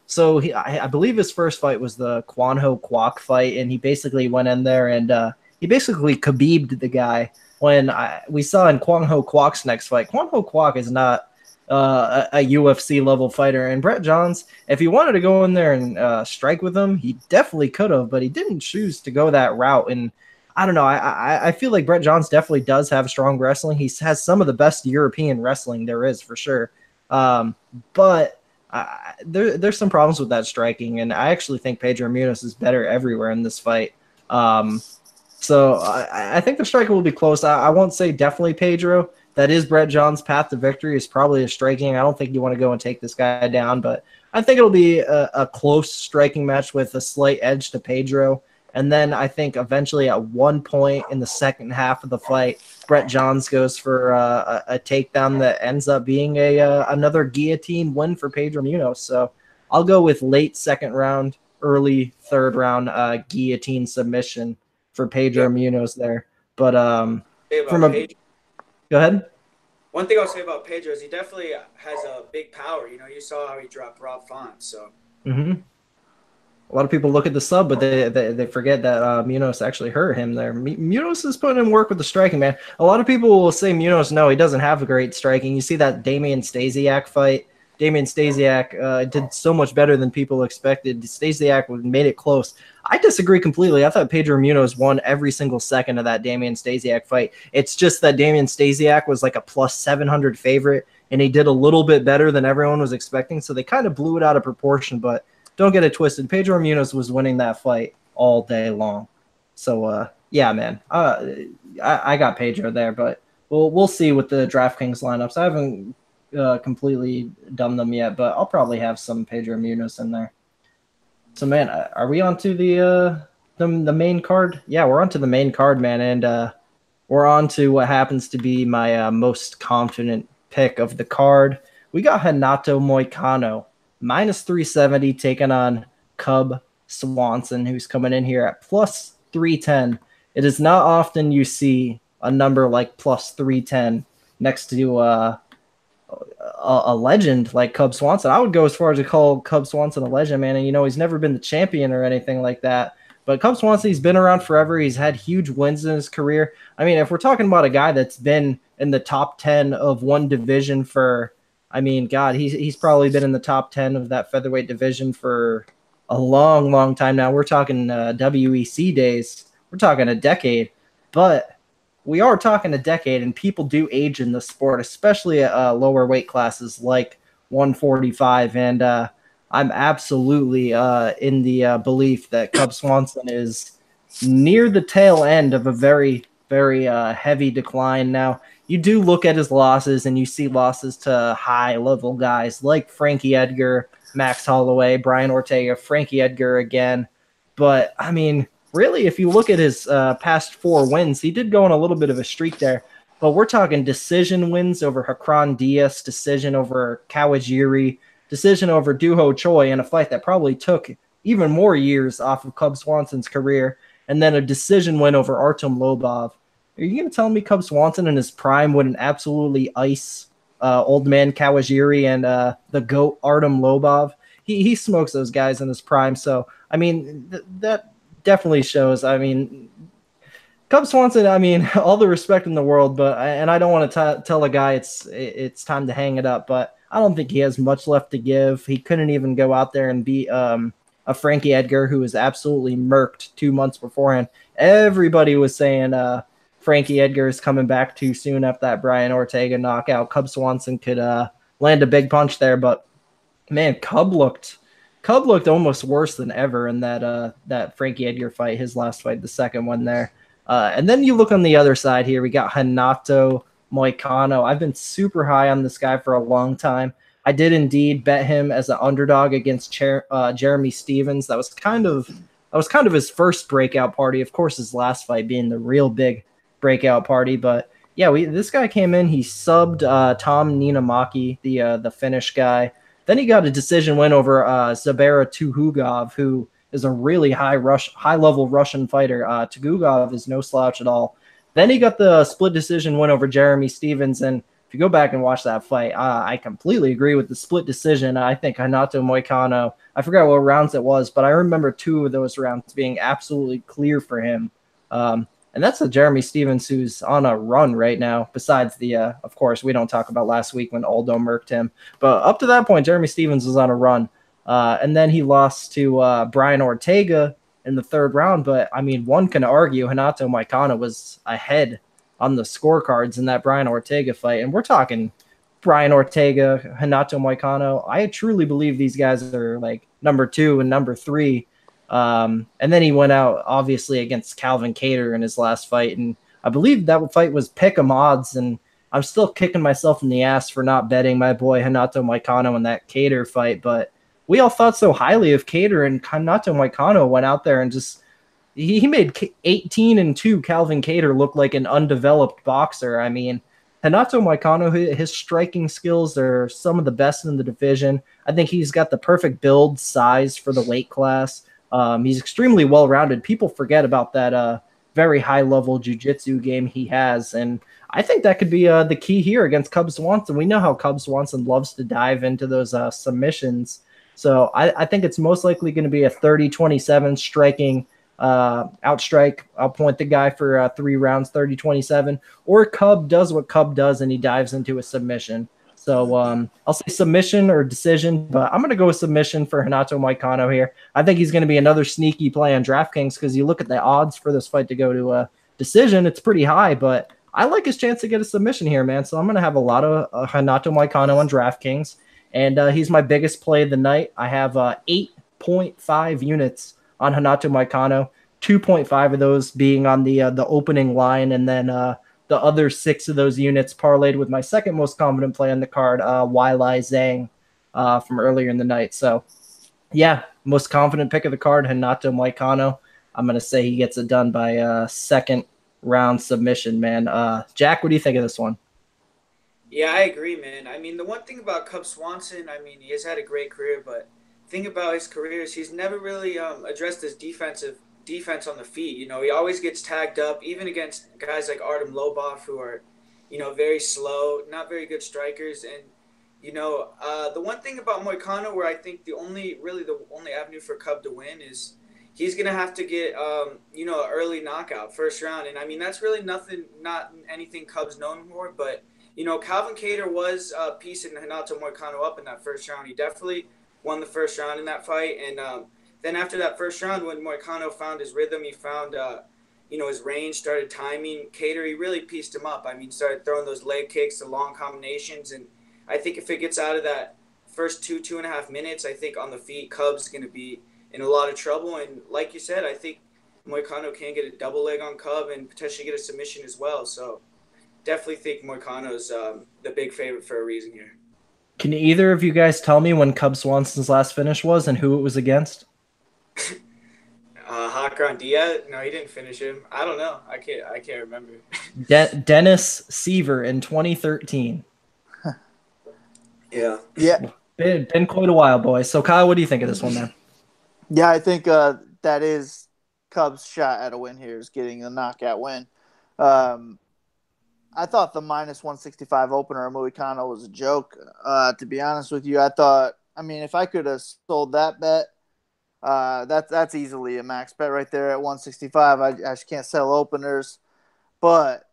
S1: So I believe his first fight was the Kwon Ho Kwok fight, and he basically went in there and he basically Khabib'd the guy. When we saw in Kwon Ho Kwok's next fight, Kwon Ho Kwok is not a UFC level fighter, and Brett Johns, if he wanted to go in there and strike with him, he definitely could have, but he didn't choose to go that route. And I don't know. I feel like Brett Johns definitely does have strong wrestling. He has some of the best European wrestling there is for sure. But there's some problems with that striking, and I actually think Pedro Munoz is better everywhere in this fight. So I think the striking will be close. I won't say definitely Pedro. That is Brett Johns' path to victory is probably a striking. I don't think you want to go and take this guy down, but I think it'll be a close striking match with a slight edge to Pedro. And then I think eventually at one point in the second half of the fight, Brett Johns goes for a takedown that ends up being another guillotine win for Pedro Munoz. So I'll go with late second round, early third round guillotine submission for Pedro Munoz there. But go ahead.
S3: One thing I'll say about Pedro is he definitely has a big power. You saw how he dropped Rob Font. So.
S1: Mm-hmm. A lot of people look at the sub, but they forget that Munoz actually hurt him there. Munoz is putting in work with the striking, man. A lot of people will say Munoz, no, he doesn't have a great striking. You see that Damian Stasiak fight. Damian Stasiak did so much better than people expected. Stasiak made it close. I disagree completely. I thought Pedro Munoz won every single second of that Damian Stasiak fight. It's just that Damian Stasiak was like a plus 700 favorite. and he did a little bit better than everyone was expecting. So they kind of blew it out of proportion, but don't get it twisted. Pedro Munoz was winning that fight all day long. So, yeah, man, I got Pedro there, but we'll see with the DraftKings lineups. I haven't completely done them yet, but I'll probably have some Pedro Munoz in there. So, man, are we on to the main card? Yeah, we're on to the main card, man, and we're on to what happens to be my most confident pick of the card. We got Renato Moycano, minus 370, taking on Cub Swanson, who's coming in here at plus 310. It is not often you see a number like plus 310 next to a legend like Cub Swanson. I would go as far as to call Cub Swanson a legend, man. And, he's never been the champion or anything like that. But Cub Swanson, he's been around forever. He's had huge wins in his career. I mean, if we're talking about a guy that's been in the top 10 of one division for, I mean, God, he's probably been in the top 10 of that featherweight division for a long, long time now. We're talking WEC days. We're talking a decade. But we are talking a decade, and people do age in the sport, especially at lower weight classes like 145. And I'm absolutely in the belief that Cub Swanson is near the tail end of a very, very heavy decline. Now, you do look at his losses, and you see losses to high-level guys like Frankie Edgar, Max Holloway, Brian Ortega, Frankie Edgar again. But, I mean, really, if you look at his past 4 wins, he did go on a little bit of a streak there. But we're talking decision wins over Hakron Diaz, decision over Kawajiri, decision over Duho Choi in a fight that probably took even more years off of Cub Swanson's career, and then a decision win over Artem Lobov. Are you going to tell me Cub Swanson in his prime wouldn't absolutely ice old man Kawajiri and the GOAT Artem Lobov? He smokes those guys in his prime. So, I mean, that definitely shows. I mean, Cub Swanson, I mean, all the respect in the world, but I don't want to tell a guy it's time to hang it up, but I don't think he has much left to give. He couldn't even go out there and beat a Frankie Edgar, who was absolutely murked 2 months beforehand. Everybody was saying Frankie Edgar is coming back too soon after that Brian Ortega knockout. Cub Swanson could land a big punch there, but man, Cub looked almost worse than ever in that Frankie Edgar fight, his last fight, the second one there. And then you look on the other side here, we got Renato Moycano. I've been super high on this guy for a long time. I did indeed bet him as an underdog against Jeremy Stevens. That was kind of his first breakout party. Of course, his last fight being the real big breakout party. But yeah, this guy came in. He subbed Tom Ninamaki, the Finnish guy. Then he got a decision win over Zabera Tuhugov, who is a really high-level Russian fighter. Tuhugov is no slouch at all. Then he got the split decision win over Jeremy Stevens. And if you go back and watch that fight, I completely agree with the split decision. I think Renato Moycano, I forgot what rounds it was, but I remember 2 of those rounds being absolutely clear for him. And that's a Jeremy Stevens who's on a run right now, besides the, of course, we don't talk about last week when Aldo murked him. But up to that point, Jeremy Stevens was on a run. And then he lost to Brian Ortega in the 3rd round. But, I mean, one can argue Renato Moycano was ahead on the scorecards in that Brian Ortega fight. And we're talking Brian Ortega, Renato Moycano. I truly believe these guys are like number 2 and number 3. And then he went out, obviously, against Calvin Kattar in his last fight. And I believe that fight was pick'em odds. And I'm still kicking myself in the ass for not betting my boy Renato Moycano in that Kattar fight. But we all thought so highly of Kattar, and Renato Moycano went out there and just he made 18-2 Calvin Kattar look like an undeveloped boxer. I mean, Renato Moycano, his striking skills are some of the best in the division. I think he's got the perfect build size for the weight class. He's extremely well-rounded. People forget about that very high-level jiu-jitsu game he has, and I think that could be the key here against Cub Swanson. We know how Cub Swanson loves to dive into those submissions. So I think it's most likely going to be a 30-27 striking outstrike. I'll point the guy for 3 rounds, 30-27. Or Cub does what Cub does, and he dives into a submission. So I'll say submission or decision, but I'm going to go with submission for Renato Moycano here. I think he's going to be another sneaky play on DraftKings because you look at the odds for this fight to go to a decision, it's pretty high, but I like his chance to get a submission here, man. So I'm going to have a lot of Renato Moycano on DraftKings. And he's my biggest play of the night. I have 8.5 units on Renato Moycano, 2.5 of those being on the opening line, and then the other 6 of those units parlayed with my second most confident play on the card, Wylai Zhang from earlier in the night. So, yeah, most confident pick of the card, Renato Moycano. I'm going to say he gets it done by second round submission, man. Jack, what do you think of this one?
S3: Yeah, I agree, man. I mean, the one thing about Cub Swanson, I mean, he has had a great career, but thing about his career is he's never really addressed his defense on the feet. You know, he always gets tagged up, even against guys like Artem Lobov, who are, you know, very slow, not very good strikers. And, you know, the one thing about Moicano, where I think the only avenue for Cub to win is he's going to have to get, you know, an early knockout, first round. And, I mean, that's really not anything Cub's known for. But, you know, Calvin Kattar was piecing Renato Moicano up in that first round. He definitely won the first round in that fight. And then after that first round, when Moicano found his rhythm, he found, you know, his range, started timing. Kattar, he really pieced him up. I mean, started throwing those leg kicks, the long combinations. And I think if it gets out of that first 2.5 minutes, I think on the feet, Cub's going to be in a lot of trouble. And like you said, I think Moicano can get a double leg on Cub and potentially get a submission as well. So definitely think Moicano's the big favorite for a reason here.
S1: Can either of you guys tell me when Cub Swanson's last finish was and who it was against?
S3: Hakran Diaz? No, he didn't finish him. I don't know. I can't remember.
S1: Dennis Seaver in 2013.
S3: Yeah.
S1: Been quite a while, boys. So, Kyle, what do you think of this one, man?
S2: Yeah, I think that is Cubs' shot at a win here, is getting a knockout win. I thought the minus 165 opener of Moicano was a joke. To be honest with you, I mean, if I could have sold that bet, that's easily a max bet right there at 165. I just can't sell openers. But,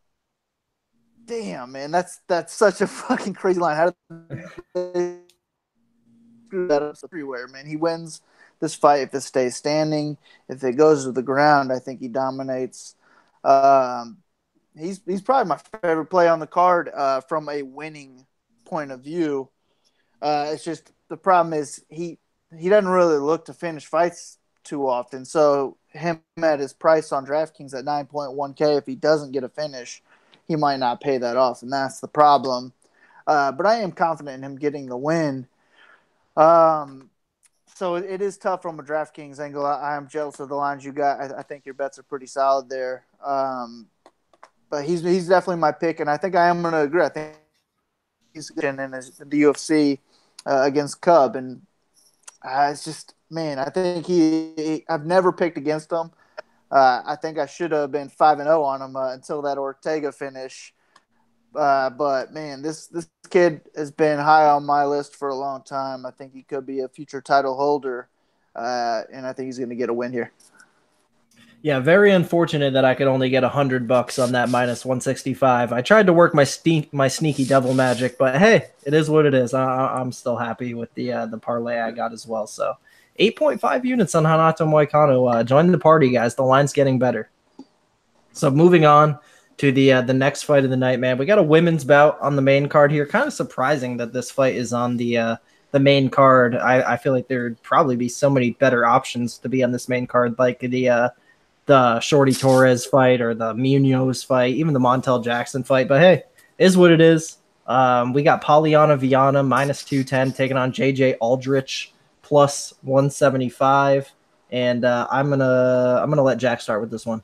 S2: damn, man, that's such a fucking crazy line. How did they screw that up everywhere, man? He wins this fight if it stays standing. If it goes to the ground, I think he dominates. He's probably my favorite play on the card from a winning point of view. It's just the problem is he doesn't really look to finish fights too often. So him at his price on DraftKings at 9.1K, if he doesn't get a finish, he might not pay that off, and that's the problem. But I am confident in him getting the win. So it is tough from a DraftKings angle. I am jealous of the lines you got. I think your bets are pretty solid there. But he's definitely my pick, and I think I am going to agree. I think he's good in the UFC against Cub, and it's just, man, I think I've never picked against him. I think I should have been 5-0 on him until that Ortega finish. But, man, this kid has been high on my list for a long time. I think he could be a future title holder, and I think he's going to get a win here.
S1: Yeah, very unfortunate that I could only get $100 on that minus 165. I tried to work my sneaky devil magic, but hey, it is what it is. I'm still happy with the parlay I got as well. So 8.5 units on Renato Moicano. Join the party, guys. The line's getting better. So moving on to the next fight of the night, man. We got a women's bout on the main card here. Kind of surprising that this fight is on the main card. I feel like there'd probably be so many better options to be on this main card, like the Shorty Torres fight or the Munoz fight, even the Montel Jackson fight. But hey, is what it is. We got Polyana Viana minus 210 taking on JJ Aldrich plus 175. And I'm gonna let Jack start with this one.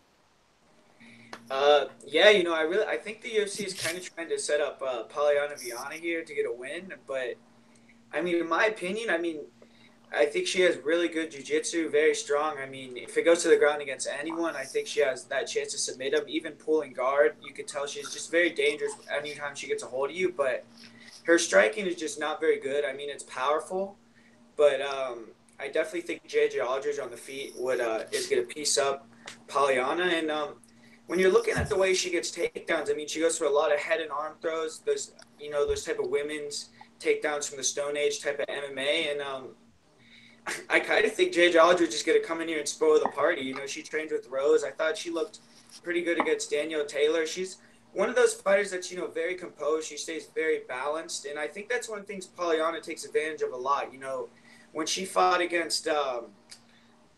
S3: Yeah, you know, I think the UFC is kind of trying to set up Polyana Viana here to get a win. But I mean, in my opinion, I think she has really good jiu-jitsu, very strong. I mean, if it goes to the ground against anyone, I think she has that chance to submit him. Even pulling guard, you could tell she's just very dangerous anytime she gets a hold of you. But her striking is just not very good. I mean, it's powerful, but I definitely think JJ Aldridge on the feet is going to piece up Polyana. And when you're looking at the way she gets takedowns, I mean, she goes for a lot of head and arm throws. Those type of women's takedowns from the Stone Age type of MMA. And I kind of think JJ Aldridge is going to come in here and spoil the party. You know, she trained with Rose. I thought she looked pretty good against Danielle Taylor. She's one of those fighters that's, very composed. She stays very balanced, and I think that's one of the things Polyana takes advantage of a lot. When she fought against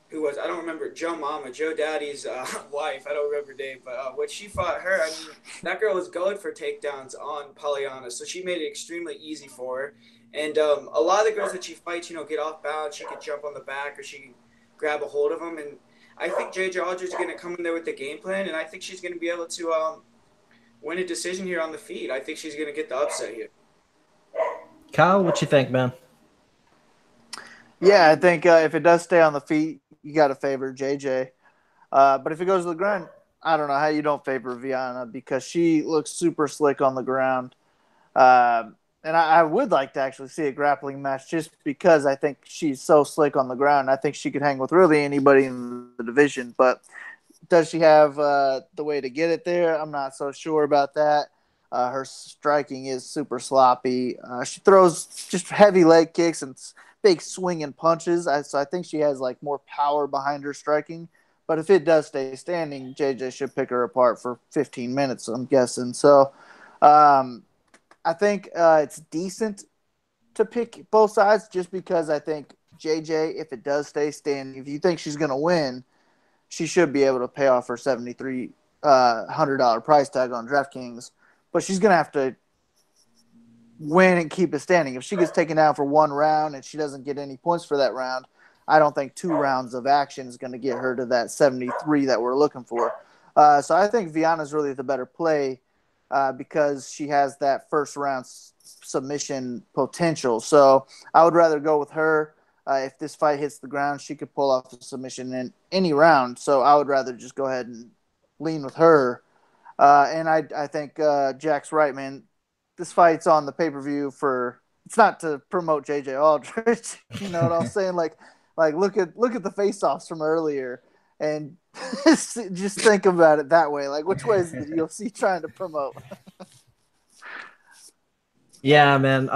S3: who was, I don't remember, Joe Daddy's wife. I don't remember her name, but when she fought her, I mean, that girl was going for takedowns on Polyana, so she made it extremely easy for her. And a lot of the girls that she fights, get off balance. She could jump on the back, or she can grab a hold of them. And I think JJ Aldrich is going to come in there with the game plan, and I think she's going to be able to win a decision here on the feet. I think she's going to get the upset here.
S1: Kyle, what you think, man?
S2: Yeah, I think if it does stay on the feet, you got to favor JJ. But if it goes to the ground, I don't know how you don't favor Viana because she looks super slick on the ground. And I would like to actually see a grappling match just because I think she's so slick on the ground. I think she could hang with really anybody in the division. But does she have the way to get it there? I'm not so sure about that. Her striking is super sloppy. She throws just heavy leg kicks and big swinging punches. So I think she has like more power behind her striking. But if it does stay standing, JJ should pick her apart for 15 minutes, I'm guessing. So I think it's decent to pick both sides just because I think JJ, if it does stay standing, if you think she's going to win, she should be able to pay off her $7,300 price tag on DraftKings. But she's going to have to win and keep it standing. If she gets taken down for one round and she doesn't get any points for that round, I don't think 2 rounds of action is going to get her to that 73 that we're looking for. So I think Viana's really the better play because she has that first round submission potential. So I would rather go with her. If this fight hits the ground, she could pull off a submission in any round. So I would rather just go ahead and lean with her. And I think Jack's right, man. This fight's on the pay-per-view it's not to promote JJ Aldrich. You know what I'm saying? Like look at the face-offs from earlier and just think about it that way. Like, which way is the UFC trying to promote?
S1: Yeah, man.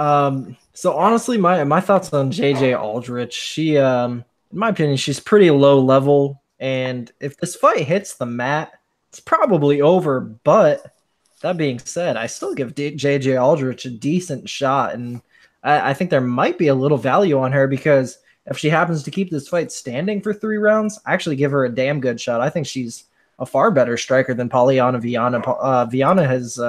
S1: So honestly, my thoughts on JJ Aldrich, she in my opinion, she's pretty low level, and if this fight hits the mat, it's probably over. But that being said, I still give JJ Aldrich a decent shot, and I think there might be a little value on her because if she happens to keep this fight standing for 3 rounds, I actually give her a damn good shot. I think she's a far better striker than Polyana Viana. Viana has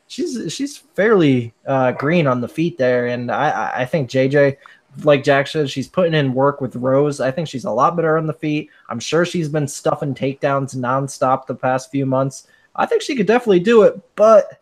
S1: she's fairly green on the feet there, and I think JJ, like Jack said, she's putting in work with Rose. I think she's a lot better on the feet. I'm sure she's been stuffing takedowns nonstop the past few months. I think she could definitely do it, but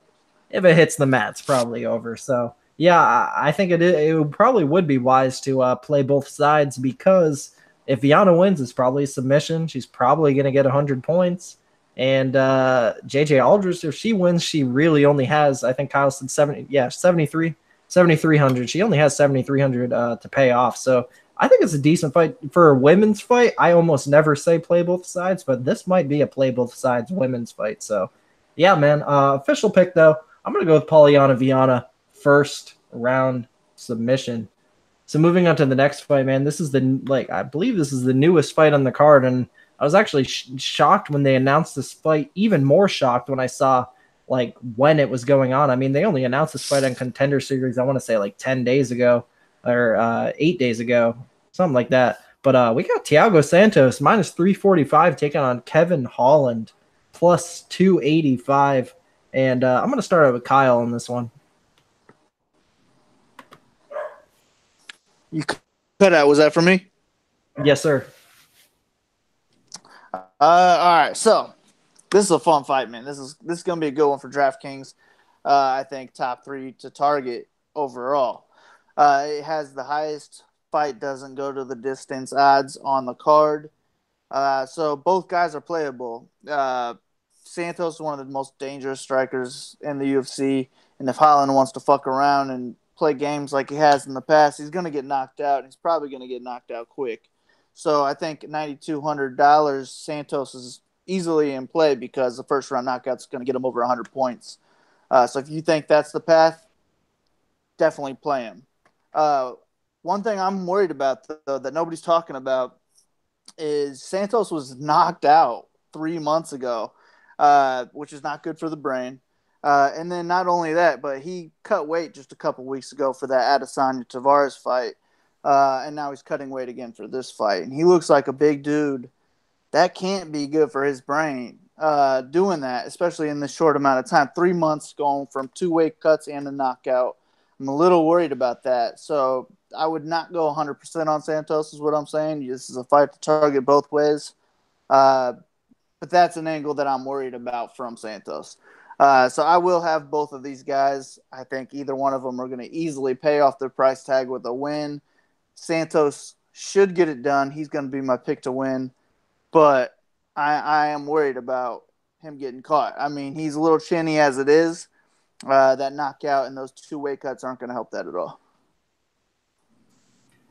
S1: if it hits the mat, it's probably over. So yeah, I think it probably would be wise to play both sides because if Viana wins, it's probably a submission. She's probably going to get 100 points. And JJ Aldrich, if she wins, she really only has, I think Kyle said 7,300. She only has 7,300 to pay off. So I think it's a decent fight for a women's fight. I almost never say play both sides, but this might be a play both sides women's fight. So yeah, man. Official pick though, I'm gonna go with Polyana Viana first round submission. So moving on to the next fight, man. This is I believe this is the newest fight on the card, and I was actually shocked when they announced this fight. Even more shocked when I saw when it was going on. I mean, they only announced this fight on Contender Series, I want to say 10 days ago or 8 days ago, something like that. But we got Thiago Santos minus 345 taking on Kevin Holland plus 285. And I'm going to start out with Kyle on this one.
S2: You cut out. Was that for me?
S1: Yes, sir.
S2: All right. So this is a fun fight, man. This is going to be a good one for DraftKings. I think top 3 to target overall. It has the highest fight doesn't go to the distance odds on the card. So both guys are playable. Santos is one of the most dangerous strikers in the UFC, and if Holland wants to fuck around and play games like he has in the past, he's going to get knocked out, and he's probably going to get knocked out quick. So I think $9,200 Santos is easily in play because the first round knockout is going to get him over 100 points. So if you think that's the path, definitely play him. One thing I'm worried about, though, that nobody's talking about is Santos was knocked out 3 months ago, which is not good for the brain. And then not only that, but he cut weight just a couple weeks ago for that Adesanya Tavares fight. And now he's cutting weight again for this fight. And he looks like a big dude. That can't be good for his brain doing that, especially in this short amount of time. 3 months going from 2 weight cuts and a knockout. I'm a little worried about that. So I would not go 100% on Santos is what I'm saying. This is a fight to target both ways. But that's an angle that I'm worried about from Santos. So I will have both of these guys. I think either one of them are going to easily pay off their price tag with a win. Santos should get it done. He's going to be my pick to win. But I am worried about him getting caught. I mean, he's a little chinny as it is. That knockout and those 2 weight cuts aren't going to help that at all.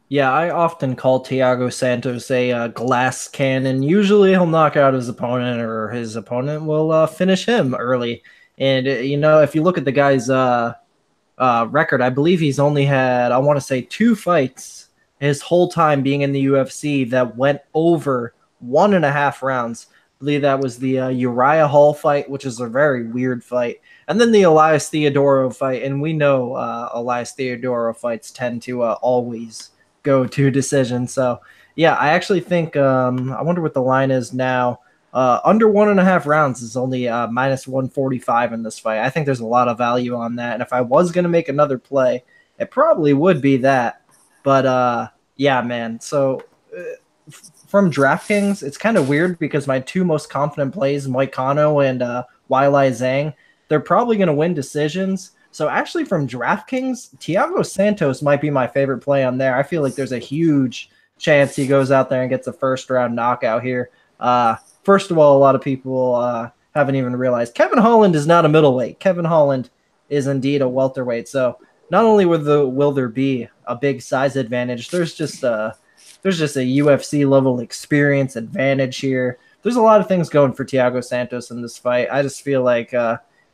S1: Yeah, I often call Thiago Santos a glass cannon. Usually he'll knock out his opponent or his opponent will finish him early. And, if you look at the guy's record, I believe he's only had, I want to say, 2 fights his whole time being in the UFC that went over 1.5 rounds. I believe that was the Uriah Hall fight, which is a very weird fight. And then the Elias Theodorou fight. And we know Elias Theodorou fights tend to always go to decision. So, yeah, I actually think I wonder what the line is now. Under 1.5 rounds is only minus 145 in this fight. I think there's a lot of value on that. And if I was going to make another play, it probably would be that. But, yeah, man. So from DraftKings, it's kind of weird because my 2 most confident plays, Moycano and Weili Zhang, they're probably going to win decisions. So actually from DraftKings, Thiago Santos might be my favorite play on there. I feel like there's a huge chance he goes out there and gets a first-round knockout here. First of all, a lot of people haven't even realized Kevin Holland is not a middleweight. Kevin Holland is indeed a welterweight. So not only will there be a big size advantage, there's just a UFC level experience advantage here. There's a lot of things going for Thiago Santos in this fight. I just feel like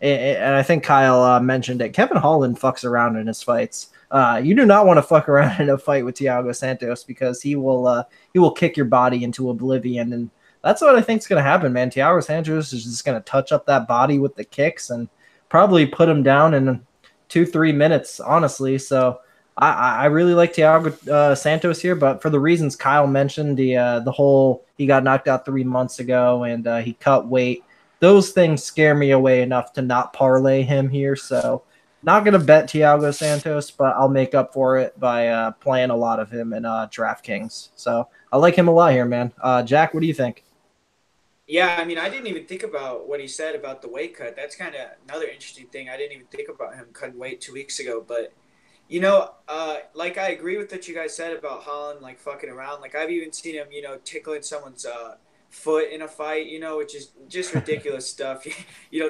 S1: and I think Kyle mentioned it, Kevin Holland fucks around in his fights. You do not want to fuck around in a fight with Thiago Santos because he will kick your body into oblivion, and that's what I think is going to happen, man. Thiago Santos is just going to touch up that body with the kicks and probably put him down in 2-3 minutes, honestly. So I really like Thiago Santos here, but for the reasons Kyle mentioned, the whole he got knocked out 3 months ago and he cut weight. Those things scare me away enough to not parlay him here. So not going to bet Thiago Santos, but I'll make up for it by playing a lot of him in DraftKings. So I like him a lot here, man. Jack, what do you think?
S3: Yeah, I mean, I didn't even think about what he said about the weight cut. That's kind of another interesting thing. I didn't even think about him cutting weight 2 weeks ago. But, like I agree with what you guys said about Holland, like fucking around. Like I've even seen him, tickling someone's foot in a fight, which is just ridiculous stuff.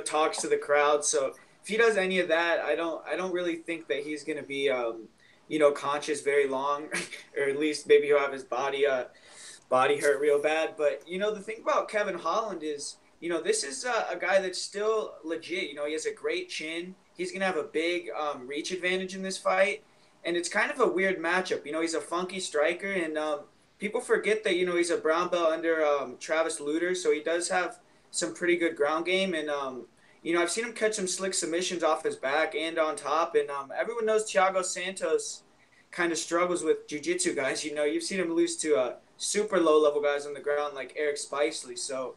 S3: Talks to the crowd. So if he does any of that, I don't really think that he's going to be, conscious very long, or at least maybe he'll have his body hurt real bad. But, the thing about Kevin Holland is, this is a guy that's still legit. He has a great chin. He's going to have a big reach advantage in this fight. And it's kind of a weird matchup. He's a funky striker, and people forget that, he's a brown belt under Travis Lutter, so he does have some pretty good ground game. And, I've seen him catch some slick submissions off his back and on top. And everyone knows Thiago Santos kind of struggles with jiu-jitsu guys. You've seen him lose to super low-level guys on the ground like Eric Spicely. So,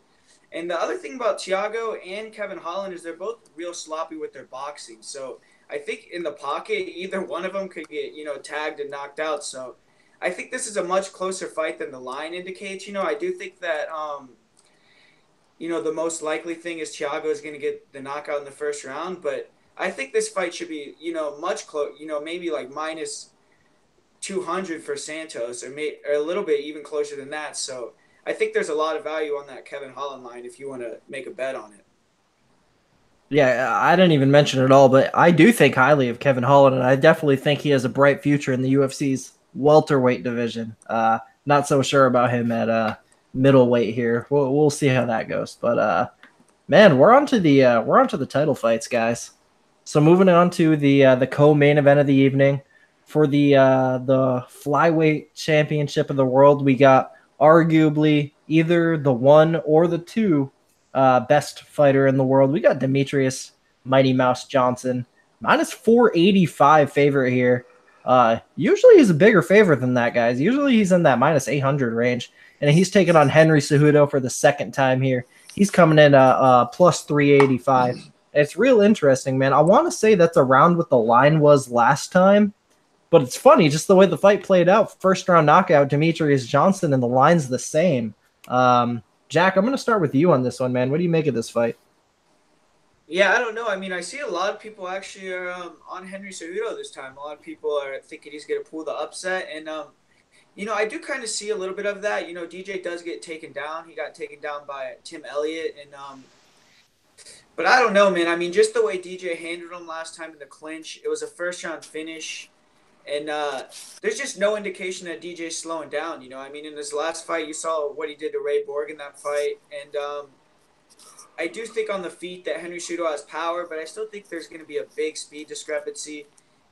S3: and the other thing about Thiago and Kevin Holland is they're both real sloppy with their boxing. So I think in the pocket, either one of them could get, tagged and knocked out. So I think this is a much closer fight than the line indicates. I do think that, the most likely thing is Thiago is going to get the knockout in the first round. But I think this fight should be, much close, maybe like minus 200 for Santos, or a little bit even closer than that. So I think there's a lot of value on that Kevin Holland line if you want to make a bet on it.
S1: Yeah, I didn't even mention it all, but I do think highly of Kevin Holland, and I definitely think he has a bright future in the UFC's welterweight division. Not so sure about him at middleweight here. We'll see how that goes. But man, we're on to the title fights, guys. So moving on to the co-main event of the evening. For the flyweight championship of the world, we got arguably either the 1 or the 2 best fighter in the world. We got Demetrius Mighty Mouse Johnson. Minus 485 favorite here. Usually he's a bigger favorite than that, guys. Usually he's in that minus 800 range. And he's taking on Henry Cejudo for the second time here. He's coming in plus 385. It's real interesting, man. I want to say that's around what the line was last time. But it's funny, just the way the fight played out. First round knockout, Demetrius Johnson, and the line's the same. Jack, I'm going to start with you on this one, man. What do you make of this fight?
S3: Yeah, I don't know. I mean, I see a lot of people actually are on Henry Cejudo this time. A lot of people are thinking he's going to pull the upset. And, I do kind of see a little bit of that. DJ does get taken down. He got taken down by Tim Elliott. But I don't know, man. I mean, just the way DJ handled him last time in the clinch, it was a first-round finish. And there's just no indication that DJ's slowing down. I mean, in this last fight, you saw what he did to Ray Borg in that fight. And I do think on the feet that Henry Cejudo has power, but I still think there's going to be a big speed discrepancy.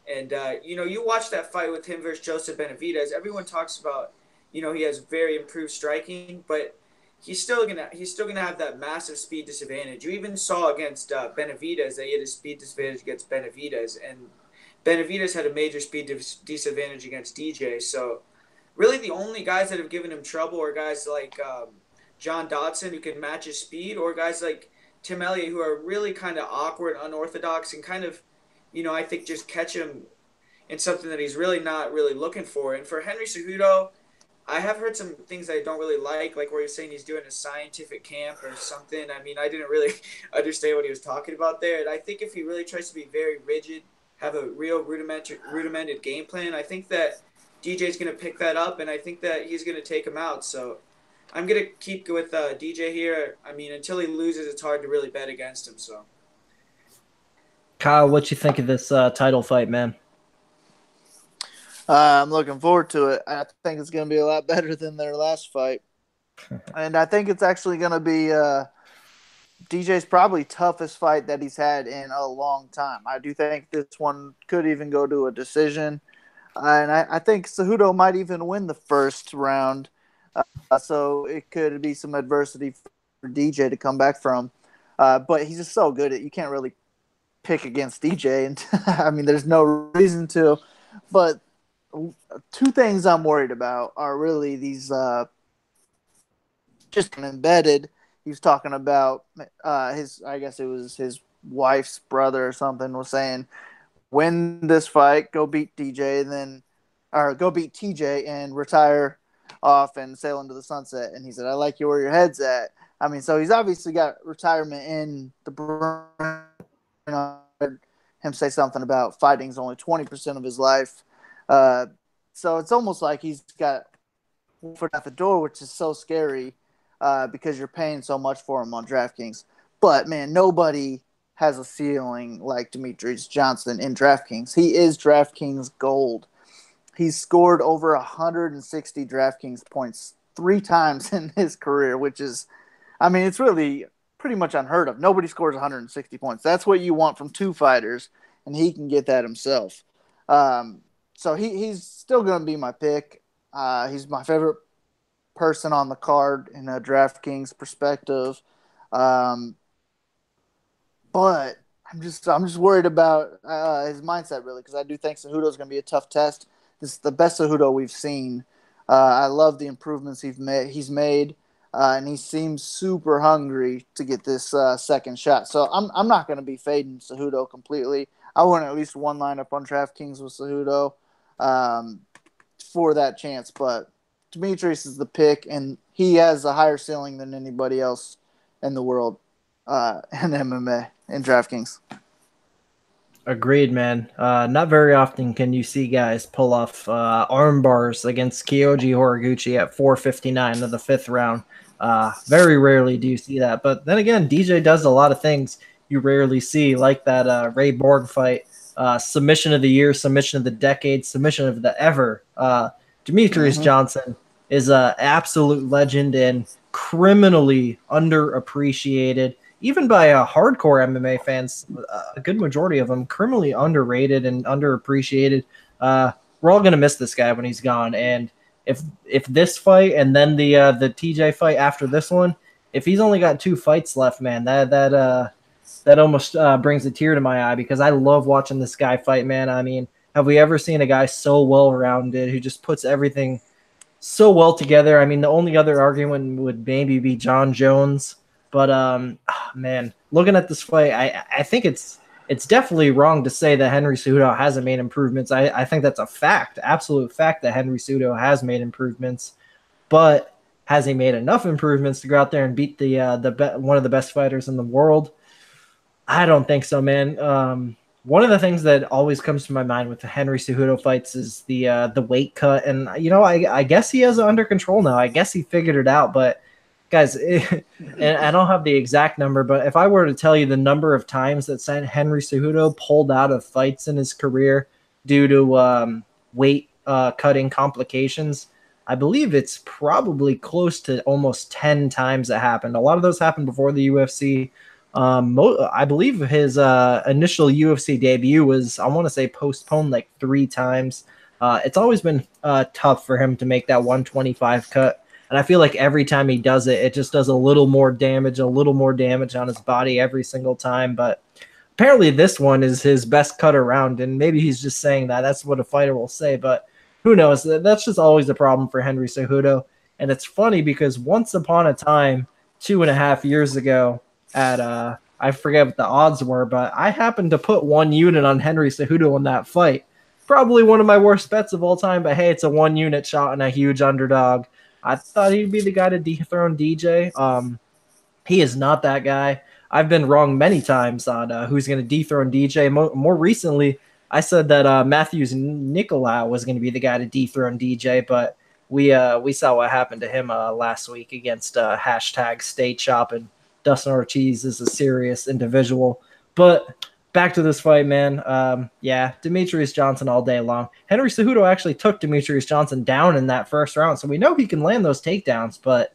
S3: And, you watch that fight with him versus Joseph Benavidez. Everyone talks about, he has very improved striking, but he's still gonna have that massive speed disadvantage. You even saw against Benavidez that he had a speed disadvantage against Benavidez, and Benavidez had a major speed disadvantage against DJ. So really the only guys that have given him trouble are guys like John Dodson, who can match his speed, or guys like Tim Elliott, who are really kind of awkward, unorthodox, and kind of, I think just catch him in something that he's really not really looking for. And for Henry Cejudo, I have heard some things I don't really like where he's saying he's doing a scientific camp or something. I mean, I didn't really understand what he was talking about there. And I think if he really tries to be very rigid, have a real rudimented game plan, I think that DJ's going to pick that up, and I think that he's going to take him out. So I'm going to keep with DJ here. I mean, until he loses, it's hard to really bet against him. So,
S1: Kyle, what you think of this title fight, man?
S2: I'm looking forward to it. I think it's going to be a lot better than their last fight. And I think it's actually going to be DJ's probably toughest fight that he's had in a long time. I do think this one could even go to a decision. And I think Cejudo might even win the first round. So it could be some adversity for DJ to come back from. But he's just so good at you can't really pick against DJ. And I mean, there's no reason to. But two things I'm worried about are really these just embedded. He was talking about I guess it was his wife's brother or something, was saying, win this fight, go beat DJ, or go beat TJ and retire off and sail into the sunset. And he said, I like you where your head's at. I mean, so he's obviously got retirement in the brain. Him say something about fighting's only 20% of his life. So it's almost like he's got one foot out the door, which is so scary because you're paying so much for him on DraftKings. But, man, nobody has a ceiling like Demetrius Johnson in DraftKings. He is DraftKings gold. He's scored over 160 DraftKings points 3 times in his career, which is, I mean, it's really pretty much unheard of. Nobody scores 160 points. That's what you want from 2 fighters, and he can get that himself. So he's still going to be my pick. He's my favorite person on the card in a DraftKings perspective. But I'm just worried about his mindset, really, because I do think Cejudo is going to be a tough test. This is the best Cejudo we've seen. I love the improvements he's made, and he seems super hungry to get this second shot. So I'm not going to be fading Cejudo completely. I want at least one lineup on DraftKings with Cejudo for that chance. But Demetrius is the pick, and he has a higher ceiling than anybody else in the world in MMA in DraftKings.
S1: Agreed, man. Not very often can you see guys pull off arm bars against Kyoji Horiguchi at 4:59 of the 5th round. Very rarely do you see that. But then again, DJ does a lot of things you rarely see, like that Ray Borg fight. Submission of the year, submission of the decade, submission of the ever. Demetrius Johnson is an absolute legend and criminally underappreciated, even by hardcore MMA fans. A good majority of them criminally underrated and underappreciated. We're all gonna miss this guy when he's gone. And if this fight and then the TJ fight after this one, if he's only got 2 fights left, man, that almost brings a tear to my eye because I love watching this guy fight, man. I mean, have we ever seen a guy so well-rounded who just puts everything so well together? I mean, the only other argument would maybe be John Jones, but man, looking at this fight, I think it's definitely wrong to say that Henry Cejudo hasn't made improvements. I think that's a fact, absolute fact that Henry Cejudo has made improvements, but has he made enough improvements to go out there and beat one of the best fighters in the world? I don't think so, man. One of the things that always comes to my mind with the Henry Cejudo fights is the weight cut, and I guess he has it under control now. I guess he figured it out, but guys, and I don't have the exact number, but if I were to tell you the number of times that Henry Cejudo pulled out of fights in his career due to weight cutting complications, I believe it's probably close to almost 10 times it happened. A lot of those happened before the UFC. I believe his initial UFC debut was, I want to say, postponed like 3 times. It's always been tough for him to make that 125 cut. And I feel like every time he does it, it just does a little more damage on his body every single time. But apparently this one is his best cut around. And maybe he's just saying that. That's what a fighter will say. But who knows? That's just always a problem for Henry Cejudo. And it's funny because once upon a time, 2.5 years ago, at I forget what the odds were, but I happened to put 1 unit on Henry Cejudo in that fight. Probably one of my worst bets of all time, but hey, it's a 1 unit shot and a huge underdog. I thought he'd be the guy to dethrone DJ. He is not that guy. I've been wrong many times on who's going to dethrone DJ. More recently, I said that Matthews Nicolau was going to be the guy to dethrone DJ, but we saw what happened to him last week against hashtag Stay Choppin'. Dustin Ortiz is a serious individual. But back to this fight, man. Yeah, Demetrius Johnson all day long. Henry Cejudo actually took Demetrius Johnson down in that first round, so we know he can land those takedowns, but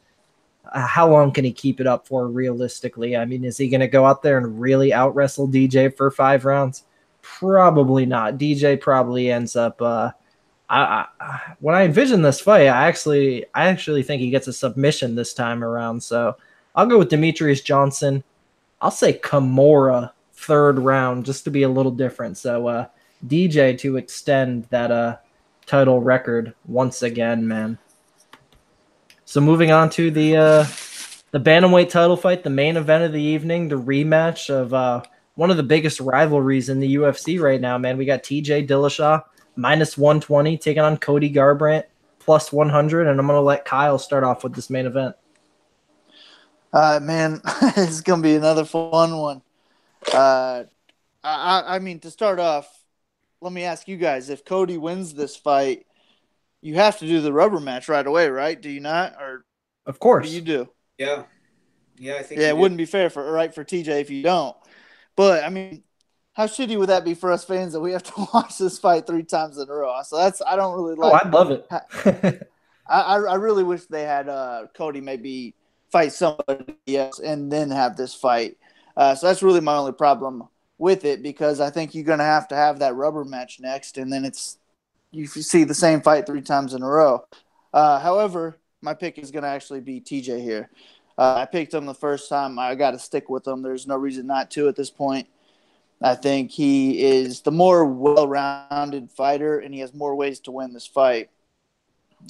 S1: how long can he keep it up for realistically? I mean, is he going to go out there and really out-wrestle DJ for 5 rounds? Probably not. DJ probably ends up when I envision this fight, I actually think he gets a submission this time around, so I'll go with Demetrius Johnson. I'll say Kimura 3rd round just to be a little different. So DJ to extend that title record once again, man. So moving on to the bantamweight title fight, the main event of the evening, the rematch of one of the biggest rivalries in the UFC right now, man. We got TJ Dillashaw minus 120 taking on Cody Garbrandt plus 100, and I'm going to let Kyle start off with this main event.
S2: Man, it's going to be another fun one. I mean, to start off, let me ask you guys, if Cody wins this fight, you have to do the rubber match right away, right? Do you not? Or
S1: of course.
S2: What do you do?
S3: Yeah, I think.
S2: Yeah, it wouldn't be fair for TJ if you don't. But I mean, how shitty would that be for us fans that we have to watch this fight 3 times in a row? So I don't really like.
S1: Oh, I'd love it.
S2: I really wish they had Cody maybe fight somebody else and then have this fight. So that's really my only problem with it, because I think you're going to have that rubber match next, and then you see the same fight 3 times in a row. However, my pick is going to actually be TJ here. I picked him the first time. I got to stick with him. There's no reason not to at this point. I think he is the more well-rounded fighter, and he has more ways to win this fight.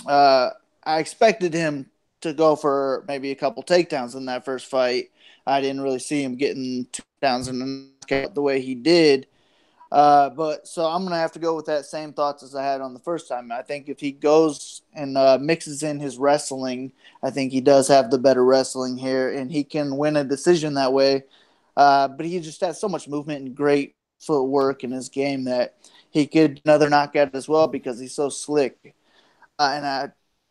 S2: I expected him to go for maybe a couple takedowns in that first fight. I didn't really see him getting takedowns and knockout the way he did. But so I'm going to have to go with that same thoughts as I had on the first time. I think if he goes and mixes in his wrestling, I think he does have the better wrestling here, and he can win a decision that way. But he just has so much movement and great footwork in his game that he could another knockout as well because he's so slick.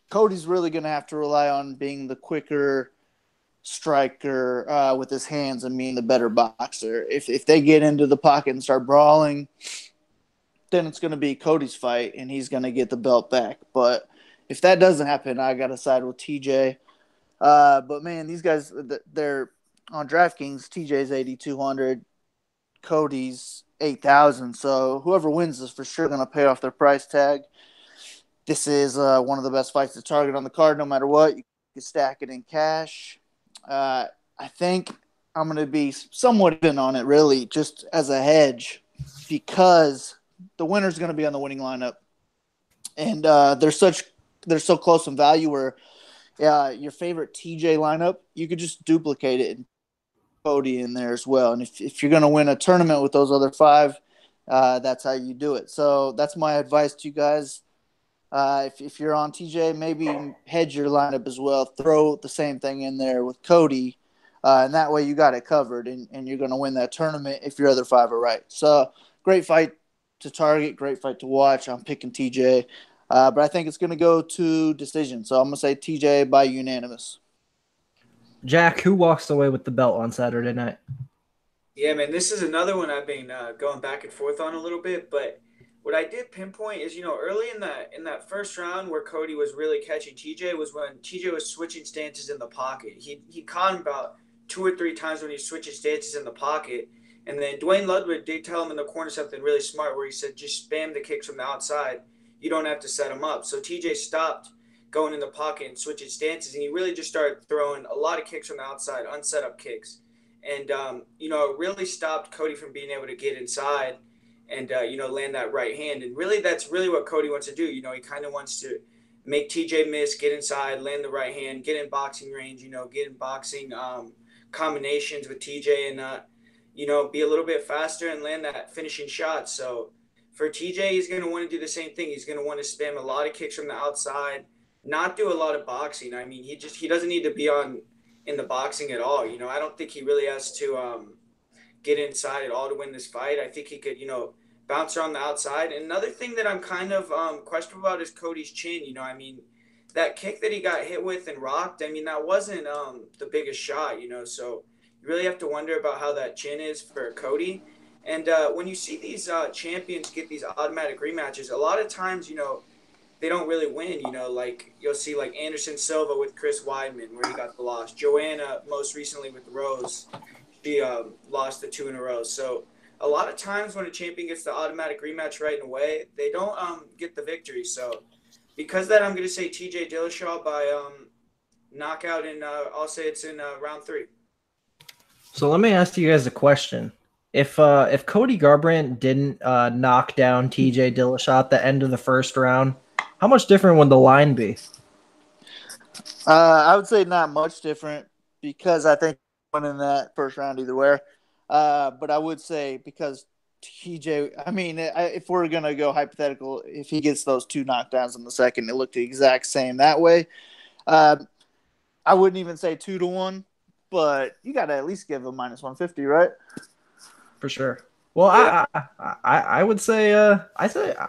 S2: Cody's really going to have to rely on being the quicker striker with his hands and being the better boxer. If they get into the pocket and start brawling, then it's going to be Cody's fight, and he's going to get the belt back. But if that doesn't happen, I got to side with TJ. But, man, these guys, they're on DraftKings. TJ's 8,200, Cody's 8,000. So whoever wins is for sure going to pay off their price tag. This is one of the best fights to target on the card no matter what. You can stack it in cash. I think I'm going to be somewhat in on it, really, just as a hedge, because the winner's going to be on the winning lineup, and they're so close in value. Where your favorite TJ lineup, you could just duplicate it and Cody in there as well. And if you're going to win a tournament with those other 5, that's how you do it. So that's my advice to you guys. If you're on TJ, maybe hedge your lineup as well. Throw the same thing in there with Cody, and that way you got it covered, and you're going to win that tournament if your other 5 are right. So great fight to target, great fight to watch. I'm picking TJ, but I think it's going to go to decision. So I'm going to say TJ by unanimous.
S1: Jack, who walks away with the belt on Saturday night?
S3: Yeah, man, this is another one I've been going back and forth on a little bit, but what I did pinpoint is, early in that first round where Cody was really catching TJ was when TJ was switching stances in the pocket. He caught him about 2 or 3 times when he switches stances in the pocket, and then Dwayne Ludwig did tell him in the corner something really smart where he said, just spam the kicks from the outside. You don't have to set him up. So TJ stopped going in the pocket and switching stances, and he really just started throwing a lot of kicks from the outside, unset up kicks. And, it really stopped Cody from being able to get inside and, land that right hand. And really, that's really what Cody wants to do. He kind of wants to make TJ miss, get inside, land the right hand, get in boxing range, get in boxing combinations with TJ and, be a little bit faster and land that finishing shot. So for TJ, he's going to want to do the same thing. He's going to want to spam a lot of kicks from the outside, not do a lot of boxing. I mean, he doesn't need to be in the boxing at all. I don't think he really has to get inside at all to win this fight. I think he could, bounce around the outside. And another thing that I'm kind of questionable about is Cody's chin. That kick that he got hit with and rocked, that wasn't the biggest shot, so you really have to wonder about how that chin is for Cody. And when you see these champions get these automatic rematches, a lot of times, they don't really win, like you'll see like Anderson Silva with Chris Weidman where he got the loss. Joanna most recently with Rose, she lost the 2 in a row. So a lot of times when a champion gets the automatic rematch right away, they don't get the victory. So because of that, I'm going to say TJ Dillashaw by knockout, and I'll say it's in round 3.
S1: So let me ask you guys a question. If Cody Garbrandt didn't knock down TJ Dillashaw at the end of the first round, how much different would the line be?
S2: I would say not much different because I think went in that first round either way. But I would say because TJ, if we're going to go hypothetical, if he gets those 2 knockdowns in the second, it looked the exact same that way. I wouldn't even say 2-1, but you got to at least give him -150, right?
S1: For sure. Well, yeah. I would say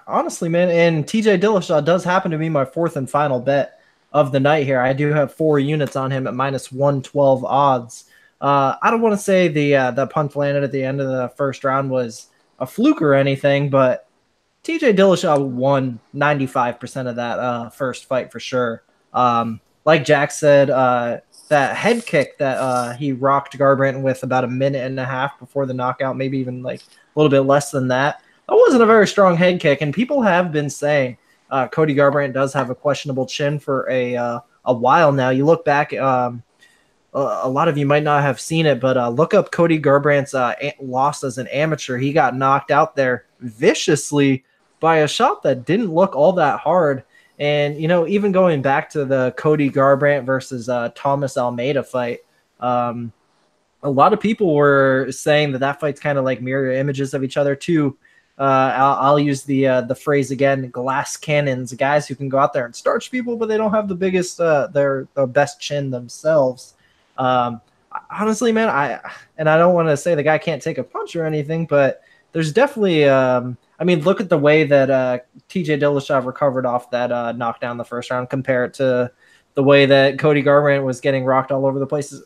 S1: honestly, man, and TJ Dillashaw does happen to be my 4th and final bet of the night here. I do have 4 units on him at -112 odds. I don't want to say the punch landed at the end of the first round was a fluke or anything, but TJ Dillashaw won 95% of that first fight for sure. Like Jack said, that head kick that he rocked Garbrandt with about a minute and a half before the knockout, maybe even like a little bit less than that. That wasn't a very strong head kick, and people have been saying Cody Garbrandt does have a questionable chin for a while now. You look back, a lot of you might not have seen it, but look up Cody Garbrandt's loss as an amateur. He got knocked out there viciously by a shot that didn't look all that hard. And, even going back to the Cody Garbrandt versus Thomas Almeida fight, a lot of people were saying that fight's kind of like mirror images of each other too. I'll use the phrase again, glass cannons, guys who can go out there and starch people, but they don't have the biggest, their best chin themselves. Honestly, man, I don't want to say the guy can't take a punch or anything, but there's definitely, look at the way that TJ Dillashaw recovered off that knockdown the first round. Compare it to the way that Cody Garbrandt was getting rocked all over the places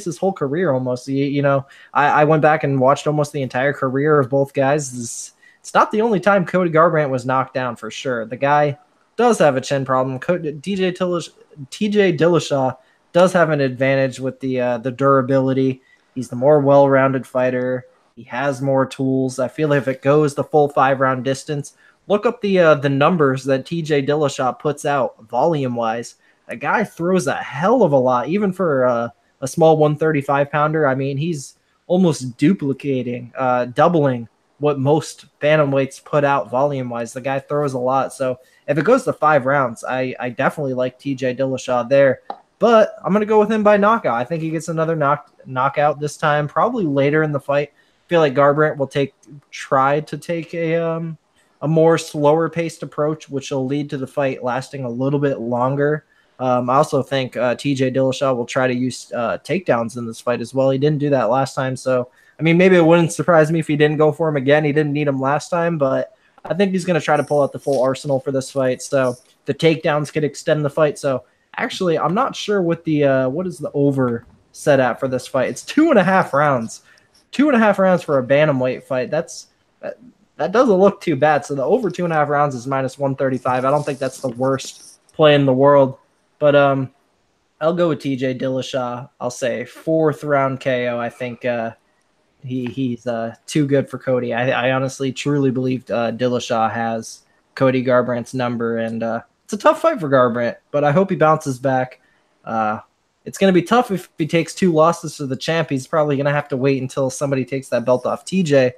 S1: his whole career almost. I went back and watched almost the entire career of both guys. It's not the only time Cody Garbrandt was knocked down for sure. The guy does have a chin problem. TJ Dillashaw does have an advantage with the durability. He's the more well-rounded fighter. He has more tools. I feel if it goes the full 5-round distance, look up the numbers that TJ Dillashaw puts out volume-wise. That guy throws a hell of a lot, even for a small 135 pounder. I mean, he's almost doubling what most bantamweights put out volume wise. The guy throws a lot. So if it goes to 5 rounds, I definitely like TJ Dillashaw there. But I'm going to go with him by knockout. I think he gets another knockout this time, probably later in the fight. I feel like Garbrandt will try to take a more slower paced approach, which will lead to the fight lasting a little bit longer. I also think TJ Dillashaw will try to use takedowns in this fight as well. He didn't do that last time, so I mean, maybe it wouldn't surprise me if he didn't go for him again. He didn't need him last time, but I think he's going to try to pull out the full arsenal for this fight. So the takedowns could extend the fight. So actually, I'm not sure what is the over set at for this fight. It's 2.5 rounds. 2.5 rounds for a bantamweight fight. That doesn't look too bad. So the over 2.5 rounds is minus 135. I don't think that's the worst play in the world. But I'll go with TJ Dillashaw. I'll say 4th round KO. I think he's too good for Cody. I honestly, truly believe Dillashaw has Cody Garbrandt's number, and it's a tough fight for Garbrandt, but I hope he bounces back. It's going to be tough if he takes 2 losses to the champ. He's probably going to have to wait until somebody takes that belt off TJ,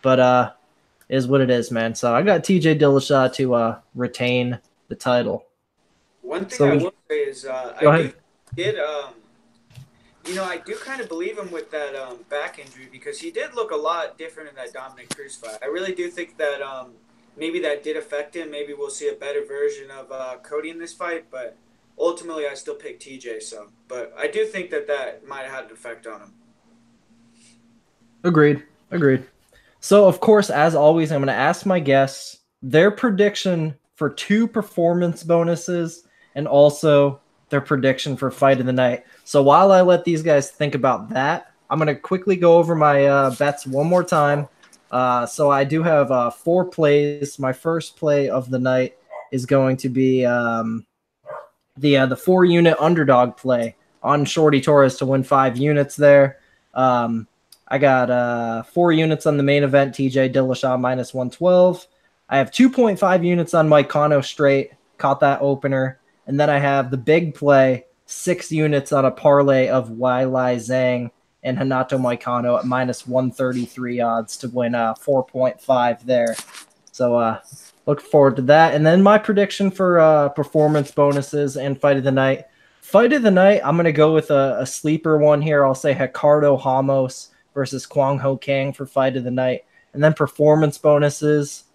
S1: but is what it is, man. So I got TJ Dillashaw to retain the title.
S3: One thing I will say is I do kind of believe him with that back injury, because he did look a lot different in that Dominic Cruz fight. I really do think that maybe that did affect him. Maybe we'll see a better version of Cody in this fight, but ultimately I still pick TJ. So, but I do think that might have had an effect on him.
S1: Agreed. So, of course, as always, I'm going to ask my guests their prediction for 2 performance bonuses and also their prediction for fight of the night. So while I let these guys think about that, I'm going to quickly go over my bets one more time. So I do have 4 plays. My first play of the night is going to be the 4-unit underdog play on Shorty Torres to win 5 units there. I got 4 units on the main event, TJ Dillashaw minus 112. I have 2.5 units on Moycano straight, caught that opener. And then I have the big play, 6 units on a parlay of Zhang and Renato Moycano at minus 133 odds to win 4.5 there. So look forward to that. And then my prediction for performance bonuses and fight of the night. Fight of the night, I'm going to go with a sleeper one here. I'll say Ricardo Ramos versus Kwang Ho Kang for fight of the night. And then performance bonuses.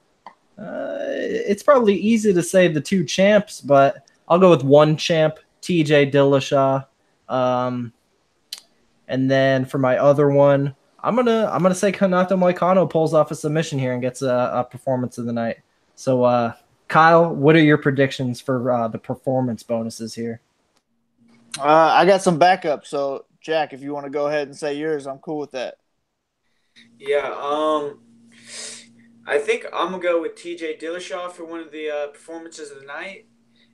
S1: It's probably easy to say the 2 champs, but I'll go with 1 champ, TJ Dillashaw. And then for my other one, I'm gonna say Renato Moycano pulls off a submission here and gets a performance of the night. So Kyle, what are your predictions for the performance bonuses here?
S2: I got some backup. So Jack, if you want to go ahead and say yours, I'm cool with that.
S3: Yeah. I think I'm gonna go with TJ Dillashaw for one of the performances of the night.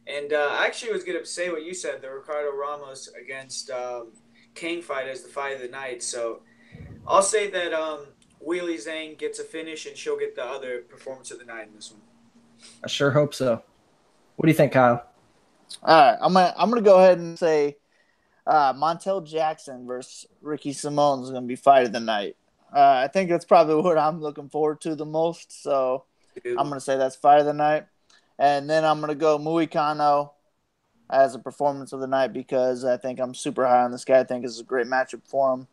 S3: And I actually was going to say what you said, the Ricardo Ramos against Kang fight as the fight of the night. So I'll say that Weili Zhang gets a finish and she'll get the other performance of the night in this one.
S1: I sure hope so. What do you think, Kyle?
S2: All right, I'm gonna go ahead and say Montel Jackson versus Ricky Simone is going to be fight of the night. I think that's probably what I'm looking forward to the most. So I'm going to say that's fight of the night. And then I'm going to go Moycano as a performance of the night because I think I'm super high on this guy. I think it's a great matchup for him.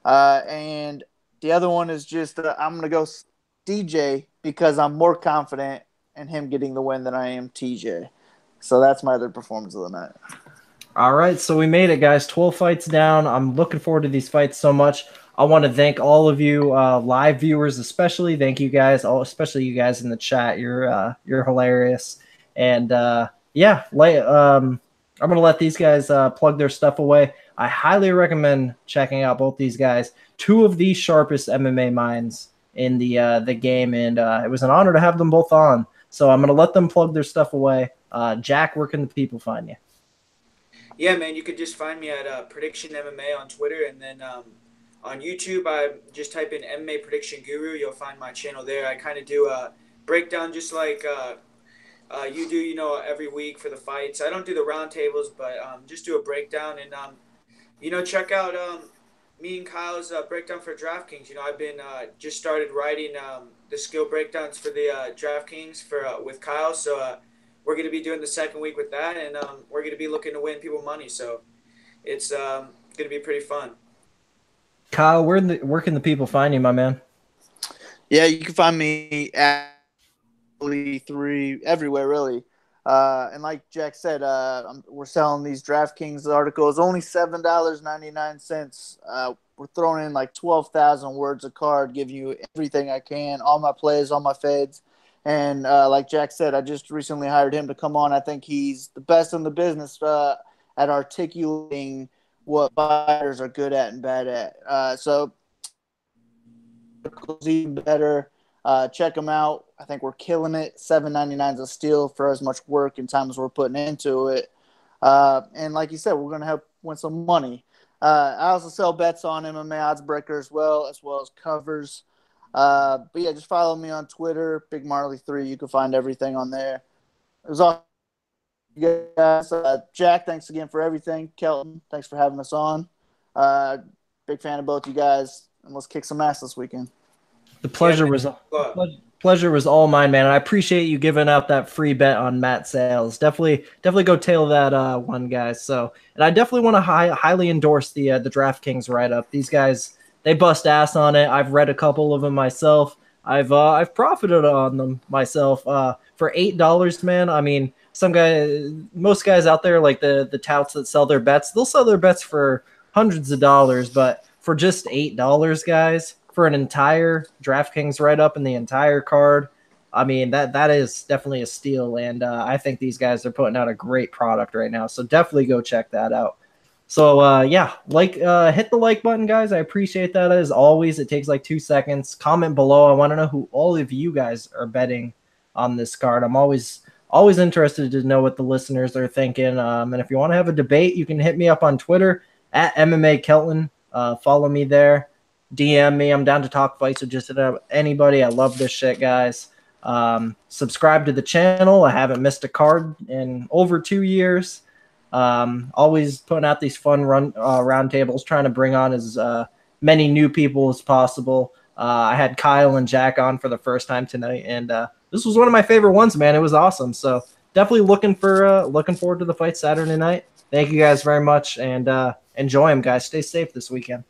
S2: And the other one is just I'm going to go DJ because I'm more confident in him getting the win than I am TJ. So that's my other performance of the night.
S1: All right, so we made it, guys. 12 fights down. I'm looking forward to these fights so much. I want to thank all of you live viewers, especially. Thank you guys, especially you guys in the chat. You're hilarious. And I'm gonna let these guys plug their stuff away. I highly recommend checking out both these guys. 2 of the sharpest MMA minds in the game, and it was an honor to have them both on. So I'm gonna let them plug their stuff away. Jack, where can the people find you?
S3: Yeah, man, you could just find me at Prediction MMA on Twitter, and then on YouTube, I just type in MMA Prediction Guru. You'll find my channel there. I kind of do a breakdown just like you do, every week for the fights. I don't do the roundtables, but just do a breakdown. And check out me and Kyle's breakdown for DraftKings. I've been just started writing the skill breakdowns for the DraftKings for with Kyle. So we're going to be doing the second week with that, and we're going to be looking to win people money. So it's going to be pretty fun.
S1: Kyle, where can the people find you, my man?
S2: Yeah, you can find me at 3 everywhere, really. And like Jack said, we're selling these DraftKings articles only $7.99. We're throwing in like 12,000 words a card, giving you everything I can, all my plays, all my fades. And like Jack said, I just recently hired him to come on. I think he's the best in the business at articulating what fighters are good at and bad at. So even better. Check them out. I think we're killing it. $7.99 is a steal for as much work and time as we're putting into it. And like you said, we're going to help win some money. I also sell bets on MMA Odds Breaker as well as covers. But yeah, just follow me on Twitter, Big Marley 3. You can find everything on there. It was awesome. You guys, Jack, thanks again for everything. Kelton, thanks for having us on. Big fan of both you guys, and let's kick some ass this weekend.
S1: The pleasure was all mine, man. I appreciate you giving out that free bet on Matt Sayles. Definitely go tail that one, guys. So, and I definitely want to highly endorse the DraftKings write up. These guys, they bust ass on it. I've read a couple of them myself. I've profited on them myself. For $8, man. I mean, most guys out there, like the touts that sell their bets, they'll sell their bets for hundreds of dollars, but for just $8, guys, for an entire DraftKings write-up and the entire card, I mean, that is definitely a steal, and I think these guys are putting out a great product right now, so definitely go check that out. So, yeah, hit the like button, guys. I appreciate that. As always, it takes like 2 seconds. Comment below. I want to know who all of you guys are betting on this card. I'm always interested to know what the listeners are thinking, and if you want to have a debate, you can hit me up on Twitter at MMA Kelton. Follow me there. DM me. I'm down to talk fights with just about anybody. I love this shit, guys. Subscribe to the channel. I haven't missed a card in over 2 years. Always putting out these fun roundtables, trying to bring on as many new people as possible. I had Kyle and Jack on for the first time tonight, and this was one of my favorite ones, man. It was awesome. So definitely looking forward to the fight Saturday night. Thank you guys very much, and enjoy them, guys. Stay safe this weekend.